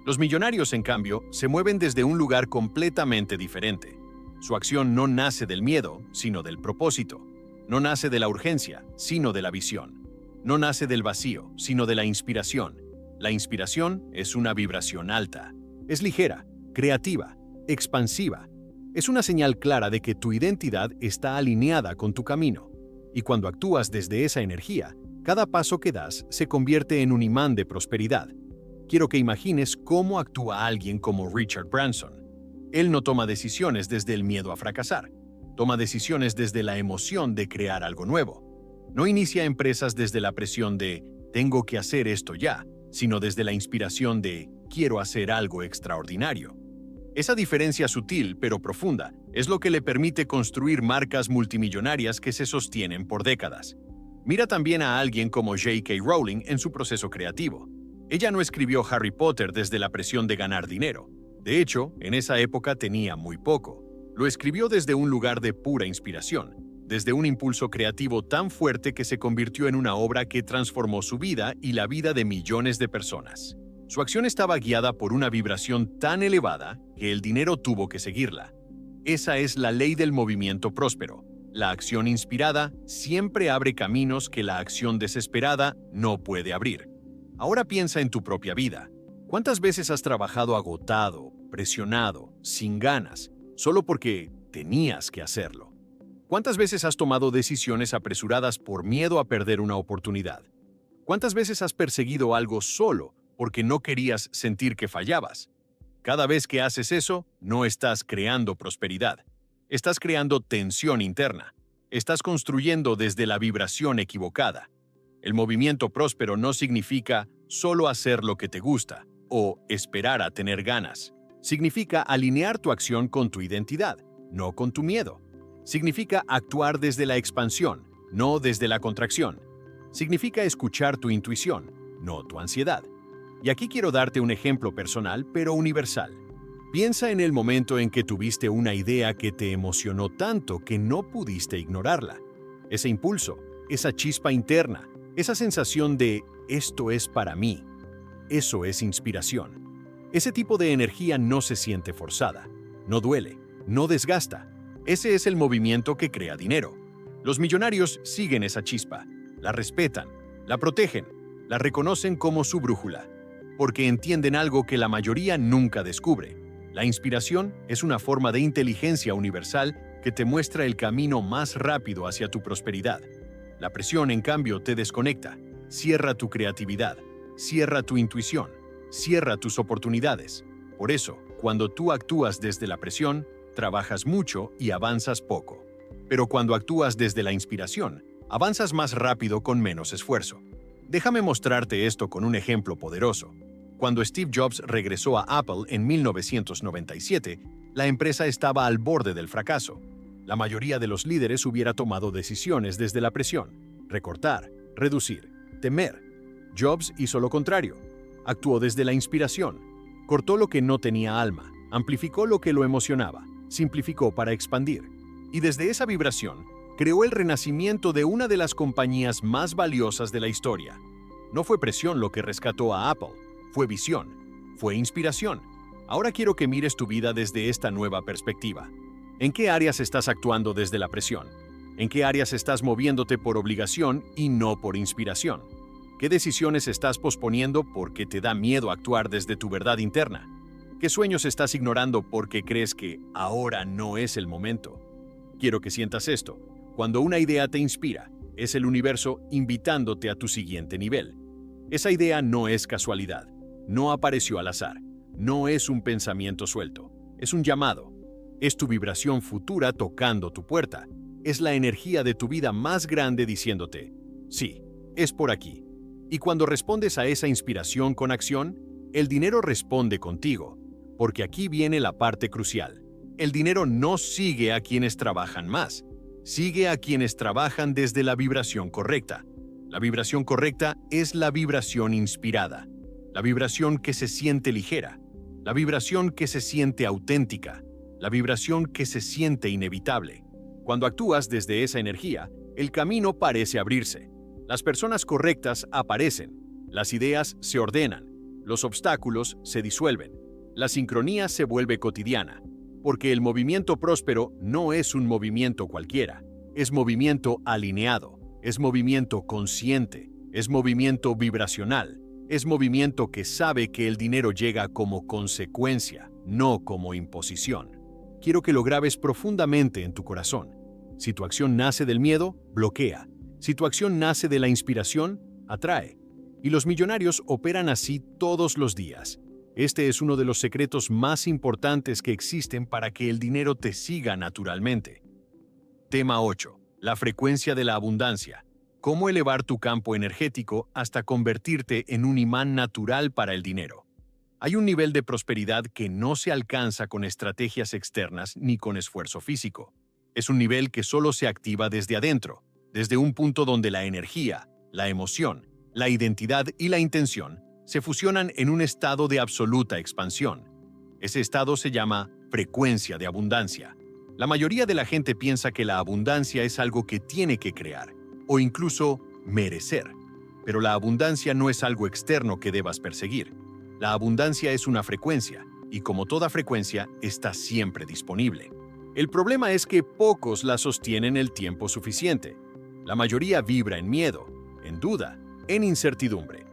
A: Los millonarios, en cambio, se mueven desde un lugar completamente diferente. Su acción no nace del miedo, sino del propósito. No nace de la urgencia, sino de la visión. No nace del vacío, sino de la inspiración. La inspiración es una vibración alta. Es ligera, creativa, expansiva. Es una señal clara de que tu identidad está alineada con tu camino. Y cuando actúas desde esa energía, cada paso que das se convierte en un imán de prosperidad. Quiero que imagines cómo actúa alguien como Richard Branson. Él no toma decisiones desde el miedo a fracasar. Toma decisiones desde la emoción de crear algo nuevo. No inicia empresas desde la presión de «tengo que hacer esto ya», sino desde la inspiración de «quiero hacer algo extraordinario». Esa diferencia sutil pero profunda es lo que le permite construir marcas multimillonarias que se sostienen por décadas. Mira también a alguien como J.K. Rowling en su proceso creativo. Ella no escribió Harry Potter desde la presión de ganar dinero. De hecho, en esa época tenía muy poco. Lo escribió desde un lugar de pura inspiración, desde un impulso creativo tan fuerte que se convirtió en una obra que transformó su vida y la vida de millones de personas. Su acción estaba guiada por una vibración tan elevada que el dinero tuvo que seguirla. Esa es la ley del movimiento próspero. La acción inspirada siempre abre caminos que la acción desesperada no puede abrir. Ahora piensa en tu propia vida. ¿Cuántas veces has trabajado agotado, presionado, sin ganas, solo porque tenías que hacerlo? ¿Cuántas veces has tomado decisiones apresuradas por miedo a perder una oportunidad? ¿Cuántas veces has perseguido algo solo porque no querías sentir que fallabas? Cada vez que haces eso, no estás creando prosperidad. Estás creando tensión interna. Estás construyendo desde la vibración equivocada. El movimiento próspero no significa solo hacer lo que te gusta o esperar a tener ganas. Significa alinear tu acción con tu identidad, no con tu miedo. Significa actuar desde la expansión, no desde la contracción. Significa escuchar tu intuición, no tu ansiedad. Y aquí quiero darte un ejemplo personal, pero universal. Piensa en el momento en que tuviste una idea que te emocionó tanto que no pudiste ignorarla. Ese impulso, esa chispa interna, esa sensación de «esto es para mí». Eso es inspiración. Ese tipo de energía no se siente forzada, no duele, no desgasta. Ese es el movimiento que crea dinero. Los millonarios siguen esa chispa, la respetan, la protegen, la reconocen como su brújula, porque entienden algo que la mayoría nunca descubre. La inspiración es una forma de inteligencia universal que te muestra el camino más rápido hacia tu prosperidad. La presión, en cambio, te desconecta, cierra tu creatividad, cierra tu intuición, cierra tus oportunidades. Por eso, cuando tú actúas desde la presión, trabajas mucho y avanzas poco. Pero cuando actúas desde la inspiración, avanzas más rápido con menos esfuerzo. Déjame mostrarte esto con un ejemplo poderoso. Cuando Steve Jobs regresó a Apple en 1997, La empresa estaba al borde del fracaso. La mayoría de los líderes hubiera tomado decisiones desde la presión: recortar, reducir, temer. Jobs hizo lo contrario. Actuó desde la inspiración. Cortó lo que no tenía alma, amplificó lo que lo emocionaba, simplificó para expandir. Y desde esa vibración, creó el renacimiento de una de las compañías más valiosas de la historia. No fue presión lo que rescató a Apple, fue visión, fue inspiración. Ahora quiero que mires tu vida desde esta nueva perspectiva. ¿En qué áreas estás actuando desde la presión? ¿En qué áreas estás moviéndote por obligación y no por inspiración? ¿Qué decisiones estás posponiendo porque te da miedo actuar desde tu verdad interna? ¿Qué sueños estás ignorando porque crees que ahora no es el momento? Quiero que sientas esto. Cuando una idea te inspira, es el universo invitándote a tu siguiente nivel. Esa idea no es casualidad, no apareció al azar, no es un pensamiento suelto, es un llamado. Es tu vibración futura tocando tu puerta. Es la energía de tu vida más grande diciéndote: sí, es por aquí. Y cuando respondes a esa inspiración con acción, el dinero responde contigo, porque aquí viene la parte crucial. El dinero no sigue a quienes trabajan más, sigue a quienes trabajan desde la vibración correcta. La vibración correcta es la vibración inspirada, la vibración que se siente ligera, la vibración que se siente auténtica, la vibración que se siente inevitable. Cuando actúas desde esa energía, el camino parece abrirse. Las personas correctas aparecen, las ideas se ordenan, los obstáculos se disuelven, la sincronía se vuelve cotidiana, porque el movimiento próspero no es un movimiento cualquiera, es movimiento alineado, es movimiento consciente, es movimiento vibracional, es movimiento que sabe que el dinero llega como consecuencia, no como imposición. Quiero que lo grabes profundamente en tu corazón. Si tu acción nace del miedo, bloquea. Si tu acción nace de la inspiración, atrae. Y los millonarios operan así todos los días. Este es uno de los secretos más importantes que existen para que el dinero te siga naturalmente. Tema 8. La frecuencia de la abundancia. ¿Cómo elevar tu campo energético hasta convertirte en un imán natural para el dinero? Hay un nivel de prosperidad que no se alcanza con estrategias externas ni con esfuerzo físico. Es un nivel que solo se activa desde adentro, desde un punto donde la energía, la emoción, la identidad y la intención se fusionan en un estado de absoluta expansión. Ese estado se llama frecuencia de abundancia. La mayoría de la gente piensa que la abundancia es algo que tiene que crear, o incluso merecer. Pero la abundancia no es algo externo que debas perseguir. La abundancia es una frecuencia, y como toda frecuencia, está siempre disponible. El problema es que pocos la sostienen el tiempo suficiente. La mayoría vibra en miedo, en duda, en incertidumbre.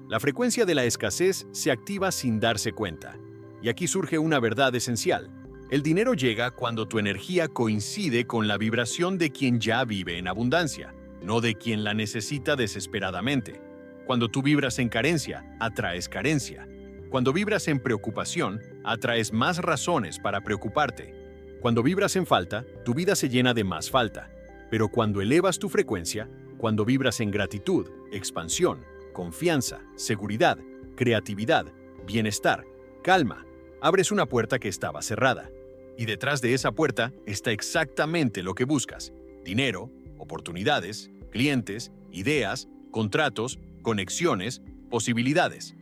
A: La frecuencia de la escasez se activa sin darse cuenta. Y aquí surge una verdad esencial. El dinero llega cuando tu energía coincide con la vibración de quien ya vive en abundancia, no de quien la necesita desesperadamente. Cuando tú vibras en carencia, atraes carencia. Cuando vibras en preocupación, atraes más razones para preocuparte. Cuando vibras en falta, tu vida se llena de más falta. Pero cuando elevas tu frecuencia, cuando vibras en gratitud, expansión, confianza, seguridad, creatividad, bienestar, calma, abres una puerta que estaba cerrada. Y detrás de esa puerta está exactamente lo que buscas: dinero, oportunidades, clientes, ideas, contratos, conexiones, posibilidades.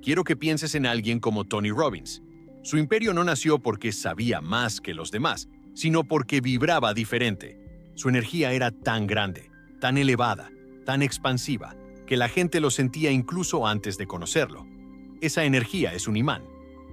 A: Quiero que pienses en alguien como Tony Robbins. Su imperio no nació porque sabía más que los demás, sino porque vibraba diferente. Su energía era tan grande, tan elevada, tan expansiva, que la gente lo sentía incluso antes de conocerlo. Esa energía es un imán.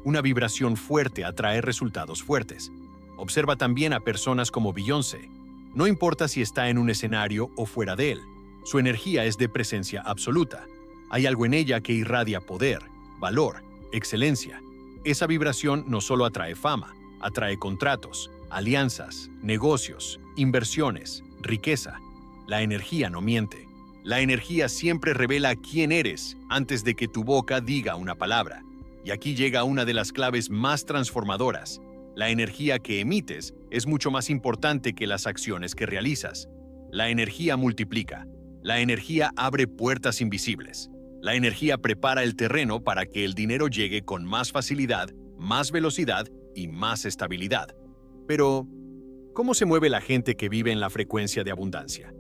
A: Una vibración fuerte atrae resultados fuertes. Observa también a personas como Beyoncé. No importa si está en un escenario o fuera de él, su energía es de presencia absoluta. Hay algo en ella que irradia poder, valor, excelencia. Esa vibración no solo atrae fama, atrae contratos, alianzas, negocios, inversiones, riqueza. La energía no miente. La energía siempre revela quién eres antes de que tu boca diga una palabra. Y aquí llega una de las claves más transformadoras. La energía que emites es mucho más importante que las acciones que realizas. La energía multiplica. La energía abre puertas invisibles. La energía prepara el terreno para que el dinero llegue con más facilidad, más velocidad y más estabilidad. Pero, ¿cómo se mueve la gente que vive en la frecuencia de abundancia?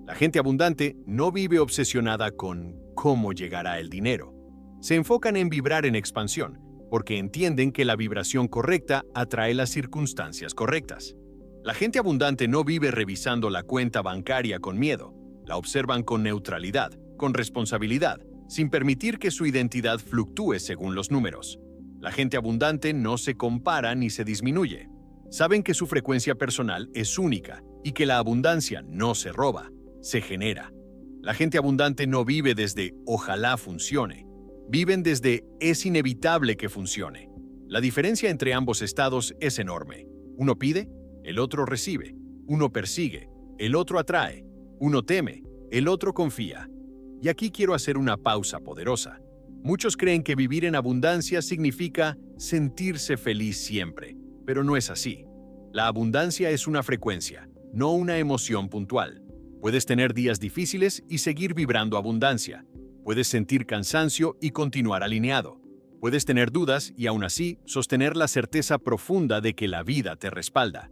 A: La gente abundante no vive obsesionada con cómo llegará el dinero. Se enfocan en vibrar en expansión, porque entienden que la vibración correcta atrae las circunstancias correctas. La gente abundante no vive revisando la cuenta bancaria con miedo. La observan con neutralidad, con responsabilidad, sin permitir que su identidad fluctúe según los números. La gente abundante no se compara ni se disminuye. Saben que su frecuencia personal es única y que la abundancia no se roba, se genera. La gente abundante no vive desde ojalá funcione. Viven desde es inevitable que funcione. La diferencia entre ambos estados es enorme. Uno pide, el otro recibe. Uno persigue, el otro atrae. Uno teme, el otro confía. Y aquí quiero hacer una pausa poderosa. Muchos creen que vivir en abundancia significa sentirse feliz siempre, pero no es así. La abundancia es una frecuencia, no una emoción puntual. Puedes tener días difíciles y seguir vibrando abundancia. Puedes sentir cansancio y continuar alineado. Puedes tener dudas y aún así sostener la certeza profunda de que la vida te respalda.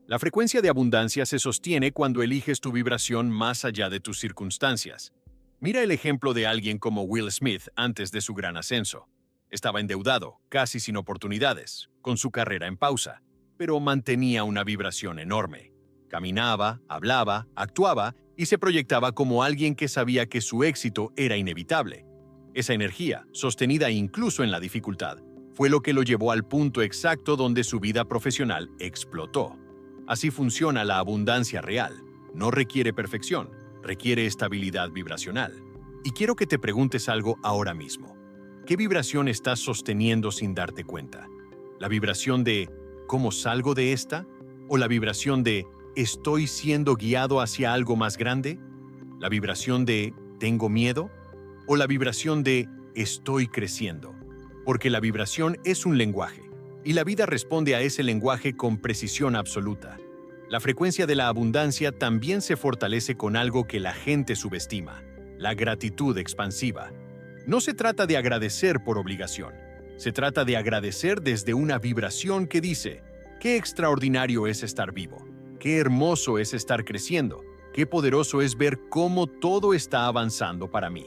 A: La frecuencia de abundancia se sostiene cuando eliges tu vibración más allá de tus circunstancias. Mira el ejemplo de alguien como Will Smith antes de su gran ascenso. Estaba endeudado, casi sin oportunidades, con su carrera en pausa, pero mantenía una vibración enorme. Caminaba, hablaba, actuaba y se proyectaba como alguien que sabía que su éxito era inevitable. Esa energía, sostenida incluso en la dificultad, fue lo que lo llevó al punto exacto donde su vida profesional explotó. Así funciona la abundancia real. No requiere perfección, requiere estabilidad vibracional. Y quiero que te preguntes algo ahora mismo. ¿Qué vibración estás sosteniendo sin darte cuenta? ¿La vibración de ¿cómo salgo de esta? ¿O la vibración de ¿estoy siendo guiado hacia algo más grande? ¿La vibración de ¿tengo miedo? ¿O la vibración de ¿estoy creciendo? Porque la vibración es un lenguaje, y la vida responde a ese lenguaje con precisión absoluta. La frecuencia de la abundancia también se fortalece con algo que la gente subestima: la gratitud expansiva. No se trata de agradecer por obligación, se trata de agradecer desde una vibración que dice: qué extraordinario es estar vivo, qué hermoso es estar creciendo, qué poderoso es ver cómo todo está avanzando para mí.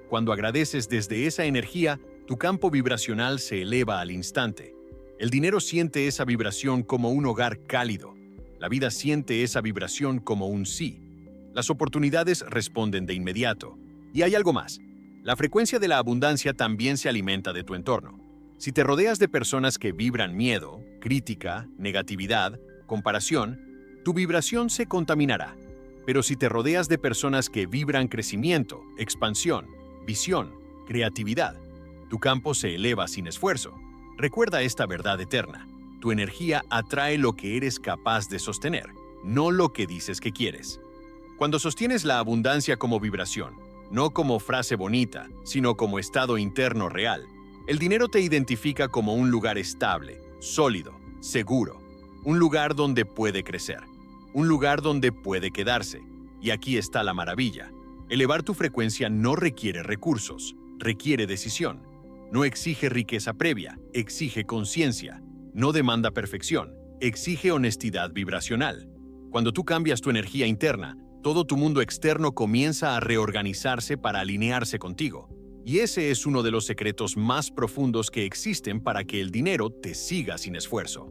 A: Cuando agradeces desde esa energía, tu campo vibracional se eleva al instante. El dinero siente esa vibración como un hogar cálido. La vida siente esa vibración como un sí. Las oportunidades responden de inmediato. Y hay algo más. La frecuencia de la abundancia también se alimenta de tu entorno. Si te rodeas de personas que vibran miedo, crítica, negatividad, comparación, tu vibración se contaminará. Pero si te rodeas de personas que vibran crecimiento, expansión, visión, creatividad, tu campo se eleva sin esfuerzo. Recuerda esta verdad eterna: tu energía atrae lo que eres capaz de sostener, no lo que dices que quieres. Cuando sostienes la abundancia como vibración, no como frase bonita, sino como estado interno real, el dinero te identifica como un lugar estable, sólido, seguro, un lugar donde puede crecer, un lugar donde puede quedarse. Y aquí está la maravilla: elevar tu frecuencia no requiere recursos, requiere decisión. No exige riqueza previa, exige conciencia. No demanda perfección, exige honestidad vibracional. Cuando tú cambias tu energía interna, todo tu mundo externo comienza a reorganizarse para alinearse contigo. Y ese es uno de los secretos más profundos que existen para que el dinero te siga sin esfuerzo.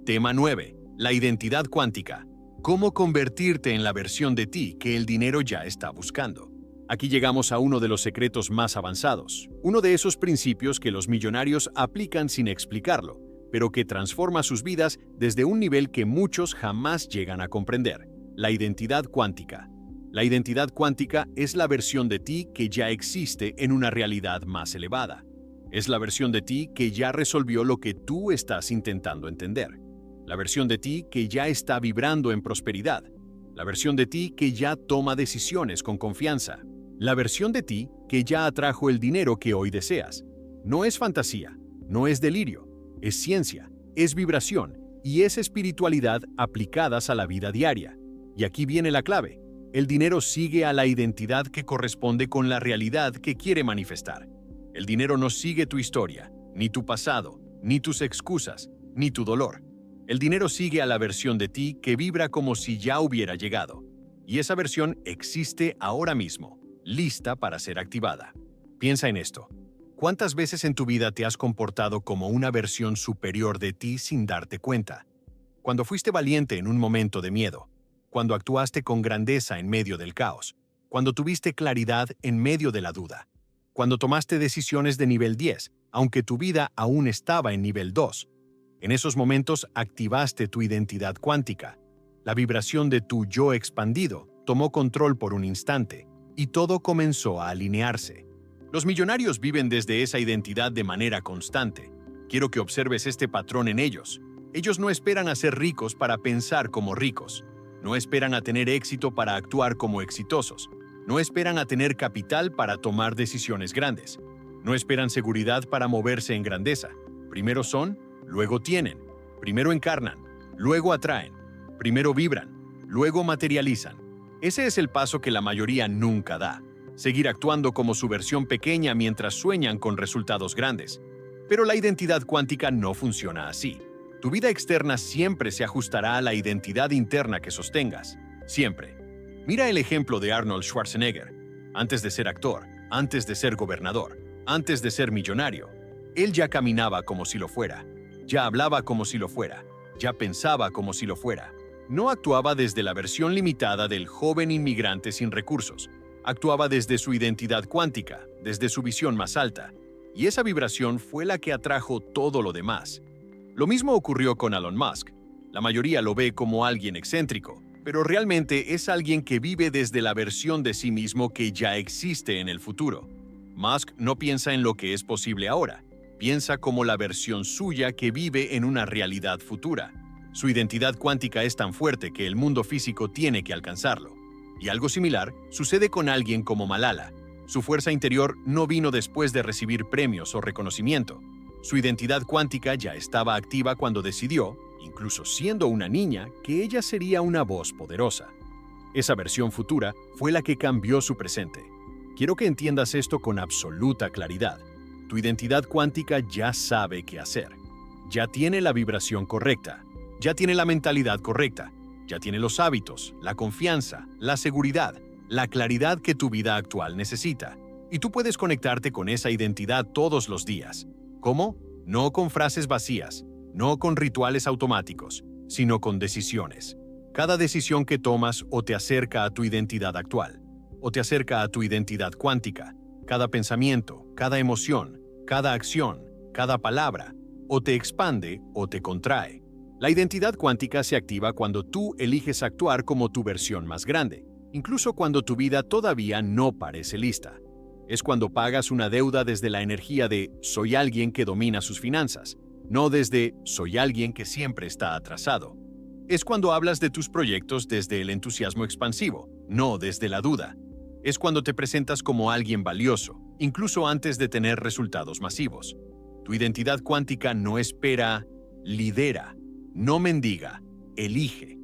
A: Tema 9. La identidad cuántica. ¿Cómo convertirte en la versión de ti que el dinero ya está buscando? Aquí llegamos a uno de los secretos más avanzados, uno de esos principios que los millonarios aplican sin explicarlo, pero que transforma sus vidas desde un nivel que muchos jamás llegan a comprender: la identidad cuántica. La identidad cuántica es la versión de ti que ya existe en una realidad más elevada. Es la versión de ti que ya resolvió lo que tú estás intentando entender. La versión de ti que ya está vibrando en prosperidad. La versión de ti que ya toma decisiones con confianza. La versión de ti que ya atrajo el dinero que hoy deseas. No es fantasía, no es delirio, es ciencia, es vibración y es espiritualidad aplicadas a la vida diaria. Y aquí viene la clave: el dinero sigue a la identidad que corresponde con la realidad que quiere manifestar. El dinero no sigue tu historia, ni tu pasado, ni tus excusas. ni tu dolor. El dinero sigue a la versión de ti que vibra como si ya hubiera llegado. Y esa versión existe ahora mismo, lista para ser activada. Piensa en esto. ¿Cuántas veces en tu vida te has comportado como una versión superior de ti sin darte cuenta? Cuando fuiste valiente en un momento de miedo, cuando actuaste con grandeza en medio del caos, cuando tuviste claridad en medio de la duda, cuando tomaste decisiones de nivel 10, aunque tu vida aún estaba en nivel 2. En esos momentos activaste tu identidad cuántica. La vibración de tu yo expandido tomó control por un instante y todo comenzó a alinearse. Los millonarios viven desde esa identidad de manera constante. Quiero que observes este patrón en ellos. Ellos no esperan a ser ricos para pensar como ricos. No esperan a tener éxito para actuar como exitosos. No esperan a tener capital para tomar decisiones grandes. No esperan seguridad para moverse en grandeza. Primero son, luego tienen. Primero encarnan, luego atraen. Primero vibran, luego materializan. Ese es el paso que la mayoría nunca da. Seguir actuando como su versión pequeña mientras sueñan con resultados grandes. Pero la identidad cuántica no funciona así. Tu vida externa siempre se ajustará a la identidad interna que sostengas. Siempre. Mira el ejemplo de Arnold Schwarzenegger. Antes de ser actor, antes de ser gobernador, antes de ser millonario, él ya caminaba como si lo fuera. Ya hablaba como si lo fuera. Ya pensaba como si lo fuera. No actuaba desde la versión limitada del joven inmigrante sin recursos. Actuaba desde su identidad cuántica, desde su visión más alta. Y esa vibración fue la que atrajo todo lo demás. Lo mismo ocurrió con Elon Musk. La mayoría lo ve como alguien excéntrico, pero realmente es alguien que vive desde la versión de sí mismo que ya existe en el futuro. Musk no piensa en lo que es posible ahora, piensa como la versión suya que vive en una realidad futura. Su identidad cuántica es tan fuerte que el mundo físico tiene que alcanzarlo. Y algo similar sucede con alguien como Malala. Su fuerza interior no vino después de recibir premios o reconocimiento. Su identidad cuántica ya estaba activa cuando decidió, incluso siendo una niña, que ella sería una voz poderosa. Esa versión futura fue la que cambió su presente. Quiero que entiendas esto con absoluta claridad. Tu identidad cuántica ya sabe qué hacer. Ya tiene la vibración correcta. Ya tiene la mentalidad correcta. Ya tiene los hábitos, la confianza, la seguridad, la claridad que tu vida actual necesita. Y tú puedes conectarte con esa identidad todos los días. ¿Cómo? No con frases vacías, no con rituales automáticos, sino con decisiones. Cada decisión que tomas o te acerca a tu identidad actual, o te acerca a tu identidad cuántica. Cada pensamiento, cada emoción, cada acción, cada palabra, o te expande o te contrae. La identidad cuántica se activa cuando tú eliges actuar como tu versión más grande, incluso cuando tu vida todavía no parece lista. Es cuando pagas una deuda desde la energía de soy alguien que domina sus finanzas, no desde soy alguien que siempre está atrasado. Es cuando hablas de tus proyectos desde el entusiasmo expansivo, no desde la duda. Es cuando te presentas como alguien valioso, incluso antes de tener resultados masivos. Tu identidad cuántica no espera, lidera, no mendiga, elige,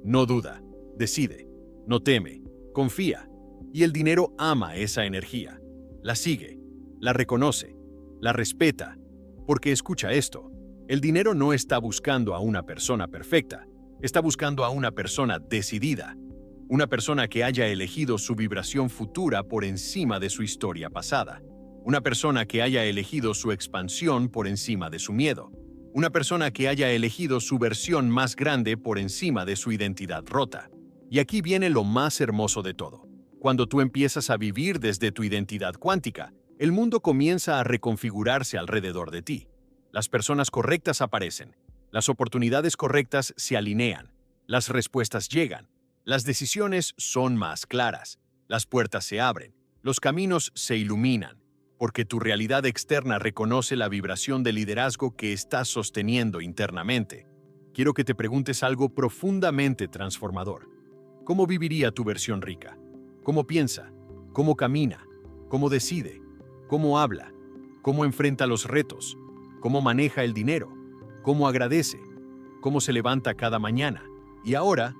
A: no duda, decide, no teme, confía. Y el dinero ama esa energía. La sigue, la reconoce, la respeta, porque escucha esto, el dinero no está buscando a una persona perfecta, está buscando a una persona decidida, una persona que haya elegido su vibración futura por encima de su historia pasada, una persona que haya elegido su expansión por encima de su miedo, una persona que haya elegido su versión más grande por encima de su identidad rota. Y aquí viene lo más hermoso de todo. Cuando tú empiezas a vivir desde tu identidad cuántica, el mundo comienza a reconfigurarse alrededor de ti. Las personas correctas aparecen, las oportunidades correctas se alinean, las respuestas llegan, las decisiones son más claras, las puertas se abren, los caminos se iluminan, porque tu realidad externa reconoce la vibración de liderazgo que estás sosteniendo internamente. Quiero que te preguntes algo profundamente transformador. ¿Cómo viviría tu versión rica? ¿Cómo piensa? ¿Cómo camina? ¿Cómo decide? ¿Cómo habla? ¿Cómo enfrenta los retos? ¿Cómo maneja el dinero? ¿Cómo agradece? ¿Cómo se levanta cada mañana? Y ahora,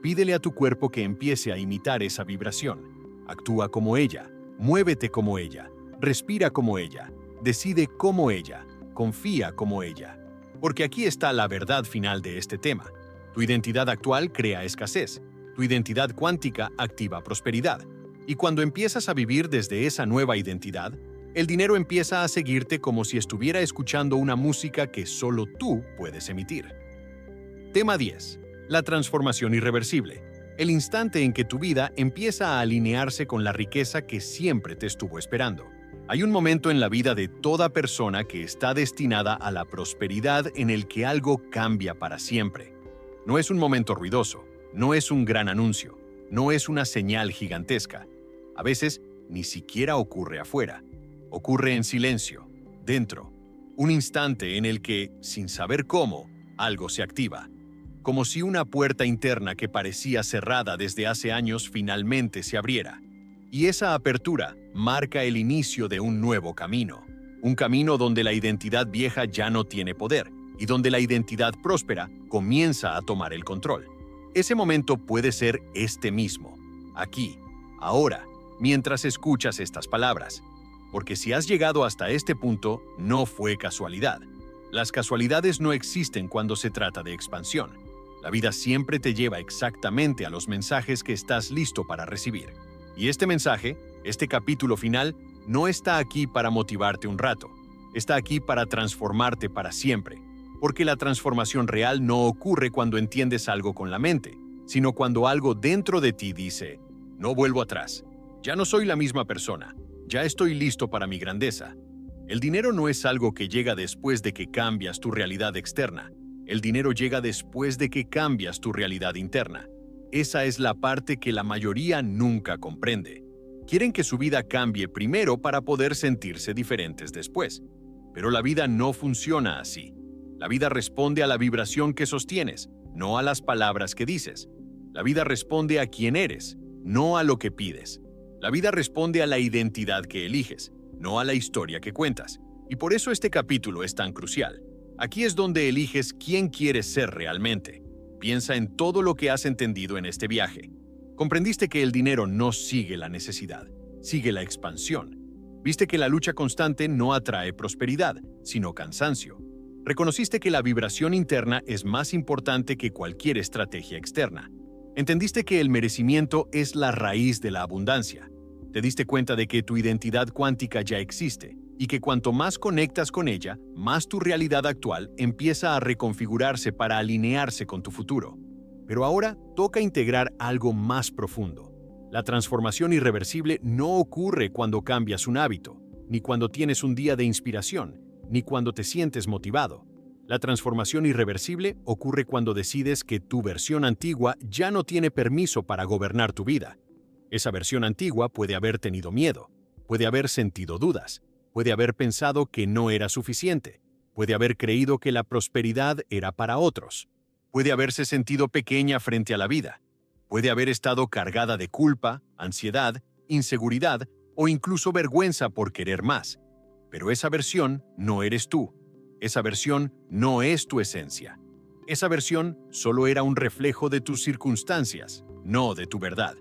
A: pídele a tu cuerpo que empiece a imitar esa vibración. Actúa como ella, muévete como ella, respira como ella, decide como ella, confía como ella. Porque aquí está la verdad final de este tema. Tu identidad actual crea escasez. Tu identidad cuántica activa prosperidad. Y cuando empiezas a vivir desde esa nueva identidad, el dinero empieza a seguirte como si estuviera escuchando una música que solo tú puedes emitir. Tema 10. La transformación irreversible. El instante en que tu vida empieza a alinearse con la riqueza que siempre te estuvo esperando. Hay un momento en la vida de toda persona que está destinada a la prosperidad en el que algo cambia para siempre. No es un momento ruidoso, no es un gran anuncio, no es una señal gigantesca. A veces ni siquiera ocurre afuera. Ocurre en silencio, dentro. Un instante en el que, sin saber cómo, algo se activa. Como si una puerta interna que parecía cerrada desde hace años finalmente se abriera. Y esa apertura marca el inicio de un nuevo camino. Un camino donde la identidad vieja ya no tiene poder y donde la identidad próspera comienza a tomar el control. Ese momento puede ser este mismo, aquí, ahora, mientras escuchas estas palabras. Porque si has llegado hasta este punto, no fue casualidad. Las casualidades no existen cuando se trata de expansión. La vida siempre te lleva exactamente a los mensajes que estás listo para recibir. Y este mensaje, este capítulo final, no está aquí para motivarte un rato. Está aquí para transformarte para siempre. Porque la transformación real no ocurre cuando entiendes algo con la mente, sino cuando algo dentro de ti dice, no vuelvo atrás, ya no soy la misma persona. Ya estoy listo para mi grandeza. El dinero no es algo que llega después de que cambias tu realidad externa. El dinero llega después de que cambias tu realidad interna. Esa es la parte que la mayoría nunca comprende. Quieren que su vida cambie primero para poder sentirse diferentes después. Pero la vida no funciona así. La vida responde a la vibración que sostienes, no a las palabras que dices. La vida responde a quién eres, no a lo que pides. La vida responde a la identidad que eliges, no a la historia que cuentas. Y por eso este capítulo es tan crucial. Aquí es donde eliges quién quieres ser realmente. Piensa en todo lo que has entendido en este viaje. Comprendiste que el dinero no sigue la necesidad, sigue la expansión. Viste que la lucha constante no atrae prosperidad, sino cansancio. Reconociste que la vibración interna es más importante que cualquier estrategia externa. Entendiste que el merecimiento es la raíz de la abundancia. Te diste cuenta de que tu identidad cuántica ya existe y que cuanto más conectas con ella, más tu realidad actual empieza a reconfigurarse para alinearse con tu futuro. Pero ahora toca integrar algo más profundo. La transformación irreversible no ocurre cuando cambias un hábito, ni cuando tienes un día de inspiración, ni cuando te sientes motivado. La transformación irreversible ocurre cuando decides que tu versión antigua ya no tiene permiso para gobernar tu vida. Esa versión antigua puede haber tenido miedo, puede haber sentido dudas, puede haber pensado que no era suficiente, puede haber creído que la prosperidad era para otros, puede haberse sentido pequeña frente a la vida, puede haber estado cargada de culpa, ansiedad, inseguridad o incluso vergüenza por querer más. Pero esa versión no eres tú. Esa versión no es tu esencia. Esa versión solo era un reflejo de tus circunstancias, no de tu verdad.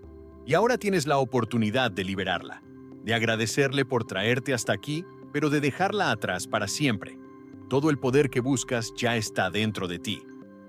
A: Y ahora tienes la oportunidad de liberarla, de agradecerle por traerte hasta aquí, pero de dejarla atrás para siempre. Todo el poder que buscas ya está dentro de ti.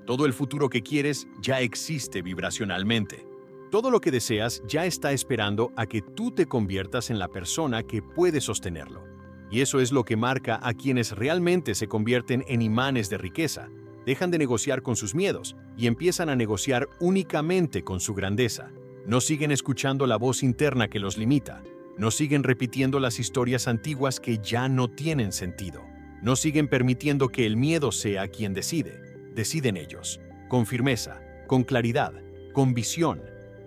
A: Todo el futuro que quieres ya existe vibracionalmente. Todo lo que deseas ya está esperando a que tú te conviertas en la persona que puede sostenerlo. Y eso es lo que marca a quienes realmente se convierten en imanes de riqueza, dejan de negociar con sus miedos y empiezan a negociar únicamente con su grandeza. No siguen escuchando la voz interna que los limita. No siguen repitiendo las historias antiguas que ya no tienen sentido. No siguen permitiendo que el miedo sea quien decide. Deciden ellos, con firmeza, con claridad, con visión,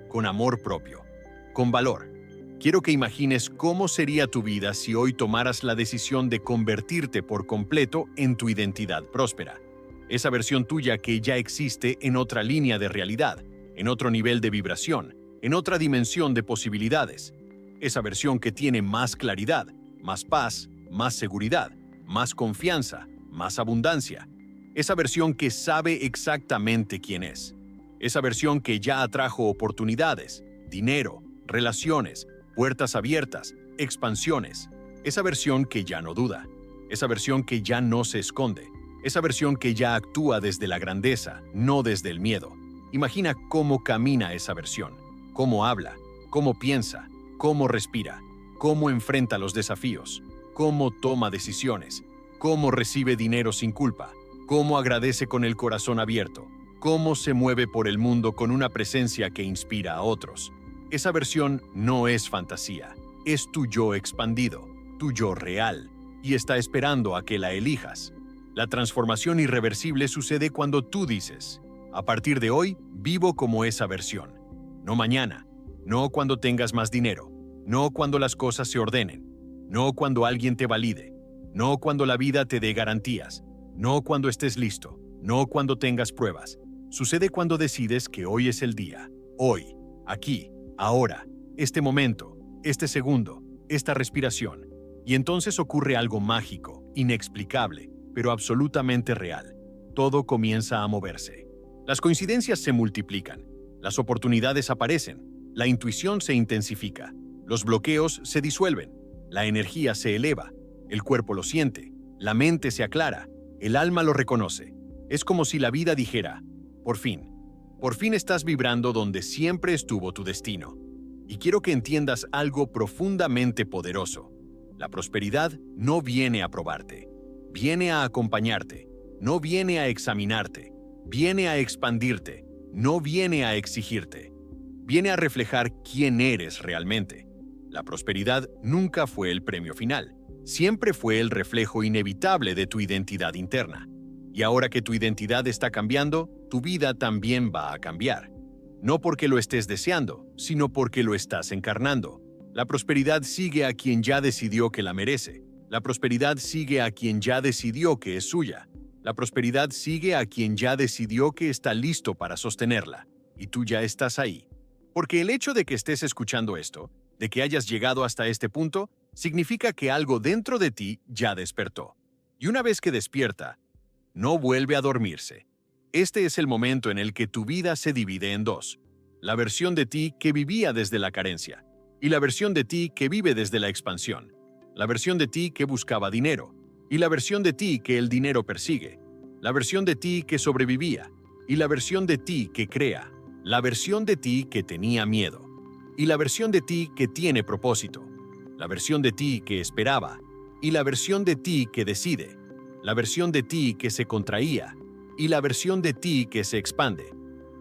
A: con amor propio, con valor. Quiero que imagines cómo sería tu vida si hoy tomaras la decisión de convertirte por completo en tu identidad próspera. Esa versión tuya que ya existe en otra línea de realidad, en otro nivel de vibración, en otra dimensión de posibilidades. Esa versión que tiene más claridad, más paz, más seguridad, más confianza, más abundancia. Esa versión que sabe exactamente quién es. Esa versión que ya atrajo oportunidades, dinero, relaciones, puertas abiertas, expansiones. Esa versión que ya no duda. Esa versión que ya no se esconde. Esa versión que ya actúa desde la grandeza, no desde el miedo. Imagina cómo camina esa versión, cómo habla, cómo piensa, cómo respira, cómo enfrenta los desafíos, cómo toma decisiones, cómo recibe dinero sin culpa, cómo agradece con el corazón abierto, cómo se mueve por el mundo con una presencia que inspira a otros. Esa versión no es fantasía, es tu yo expandido, tu yo real, y está esperando a que la elijas. La transformación irreversible sucede cuando tú dices, a partir de hoy, vivo como esa versión. No mañana, no cuando tengas más dinero, no cuando las cosas se ordenen, no cuando alguien te valide, no cuando la vida te dé garantías, no cuando estés listo, no cuando tengas pruebas. Sucede cuando decides que hoy es el día, hoy, aquí, ahora, este momento, este segundo, esta respiración. Y entonces ocurre algo mágico, inexplicable, pero absolutamente real. Todo comienza a moverse. Las coincidencias se multiplican, las oportunidades aparecen, la intuición se intensifica, los bloqueos se disuelven, la energía se eleva, el cuerpo lo siente, la mente se aclara, el alma lo reconoce. Es como si la vida dijera, por fin estás vibrando donde siempre estuvo tu destino. Y quiero que entiendas algo profundamente poderoso. La prosperidad no viene a probarte, viene a acompañarte, no viene a examinarte, viene a expandirte, no viene a exigirte. Viene a reflejar quién eres realmente. La prosperidad nunca fue el premio final, siempre fue el reflejo inevitable de tu identidad interna. Y ahora que tu identidad está cambiando, tu vida también va a cambiar. No porque lo estés deseando, sino porque lo estás encarnando. La prosperidad sigue a quien ya decidió que la merece. La prosperidad sigue a quien ya decidió que es suya. La prosperidad sigue a quien ya decidió que está listo para sostenerla. Y tú ya estás ahí. Porque el hecho de que estés escuchando esto, de que hayas llegado hasta este punto, significa que algo dentro de ti ya despertó. Y una vez que despierta, no vuelve a dormirse. Este es el momento en el que tu vida se divide en dos. La versión de ti que vivía desde la carencia y la versión de ti que vive desde la expansión. La versión de ti que buscaba dinero y la versión de ti que el dinero persigue. La versión de ti que sobrevivía y la versión de ti que crea. La versión de ti que tenía miedo y la versión de ti que tiene propósito. La versión de ti que esperaba y la versión de ti que decide. La versión de ti que se contraía y la versión de ti que se expande.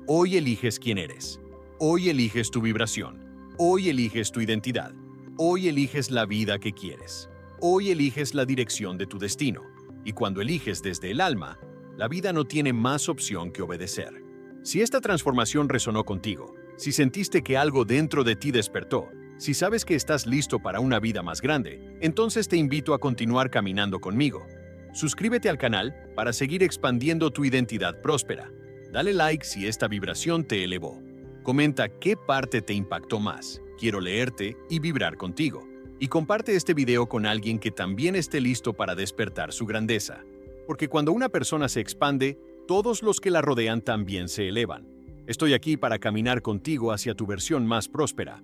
A: Hoy eliges quién eres. Hoy eliges tu vibración. Hoy eliges tu identidad. Hoy eliges la vida que quieres. Hoy eliges la dirección de tu destino. Y cuando eliges desde el alma, la vida no tiene más opción que obedecer. Si esta transformación resonó contigo, si sentiste que algo dentro de ti despertó, si sabes que estás listo para una vida más grande, entonces te invito a continuar caminando conmigo. Suscríbete al canal para seguir expandiendo tu identidad próspera. Dale like si esta vibración te elevó. Comenta qué parte te impactó más. Quiero leerte y vibrar contigo. Y comparte este video con alguien que también esté listo para despertar su grandeza. Porque cuando una persona se expande, todos los que la rodean también se elevan. Estoy aquí para caminar contigo hacia tu versión más próspera.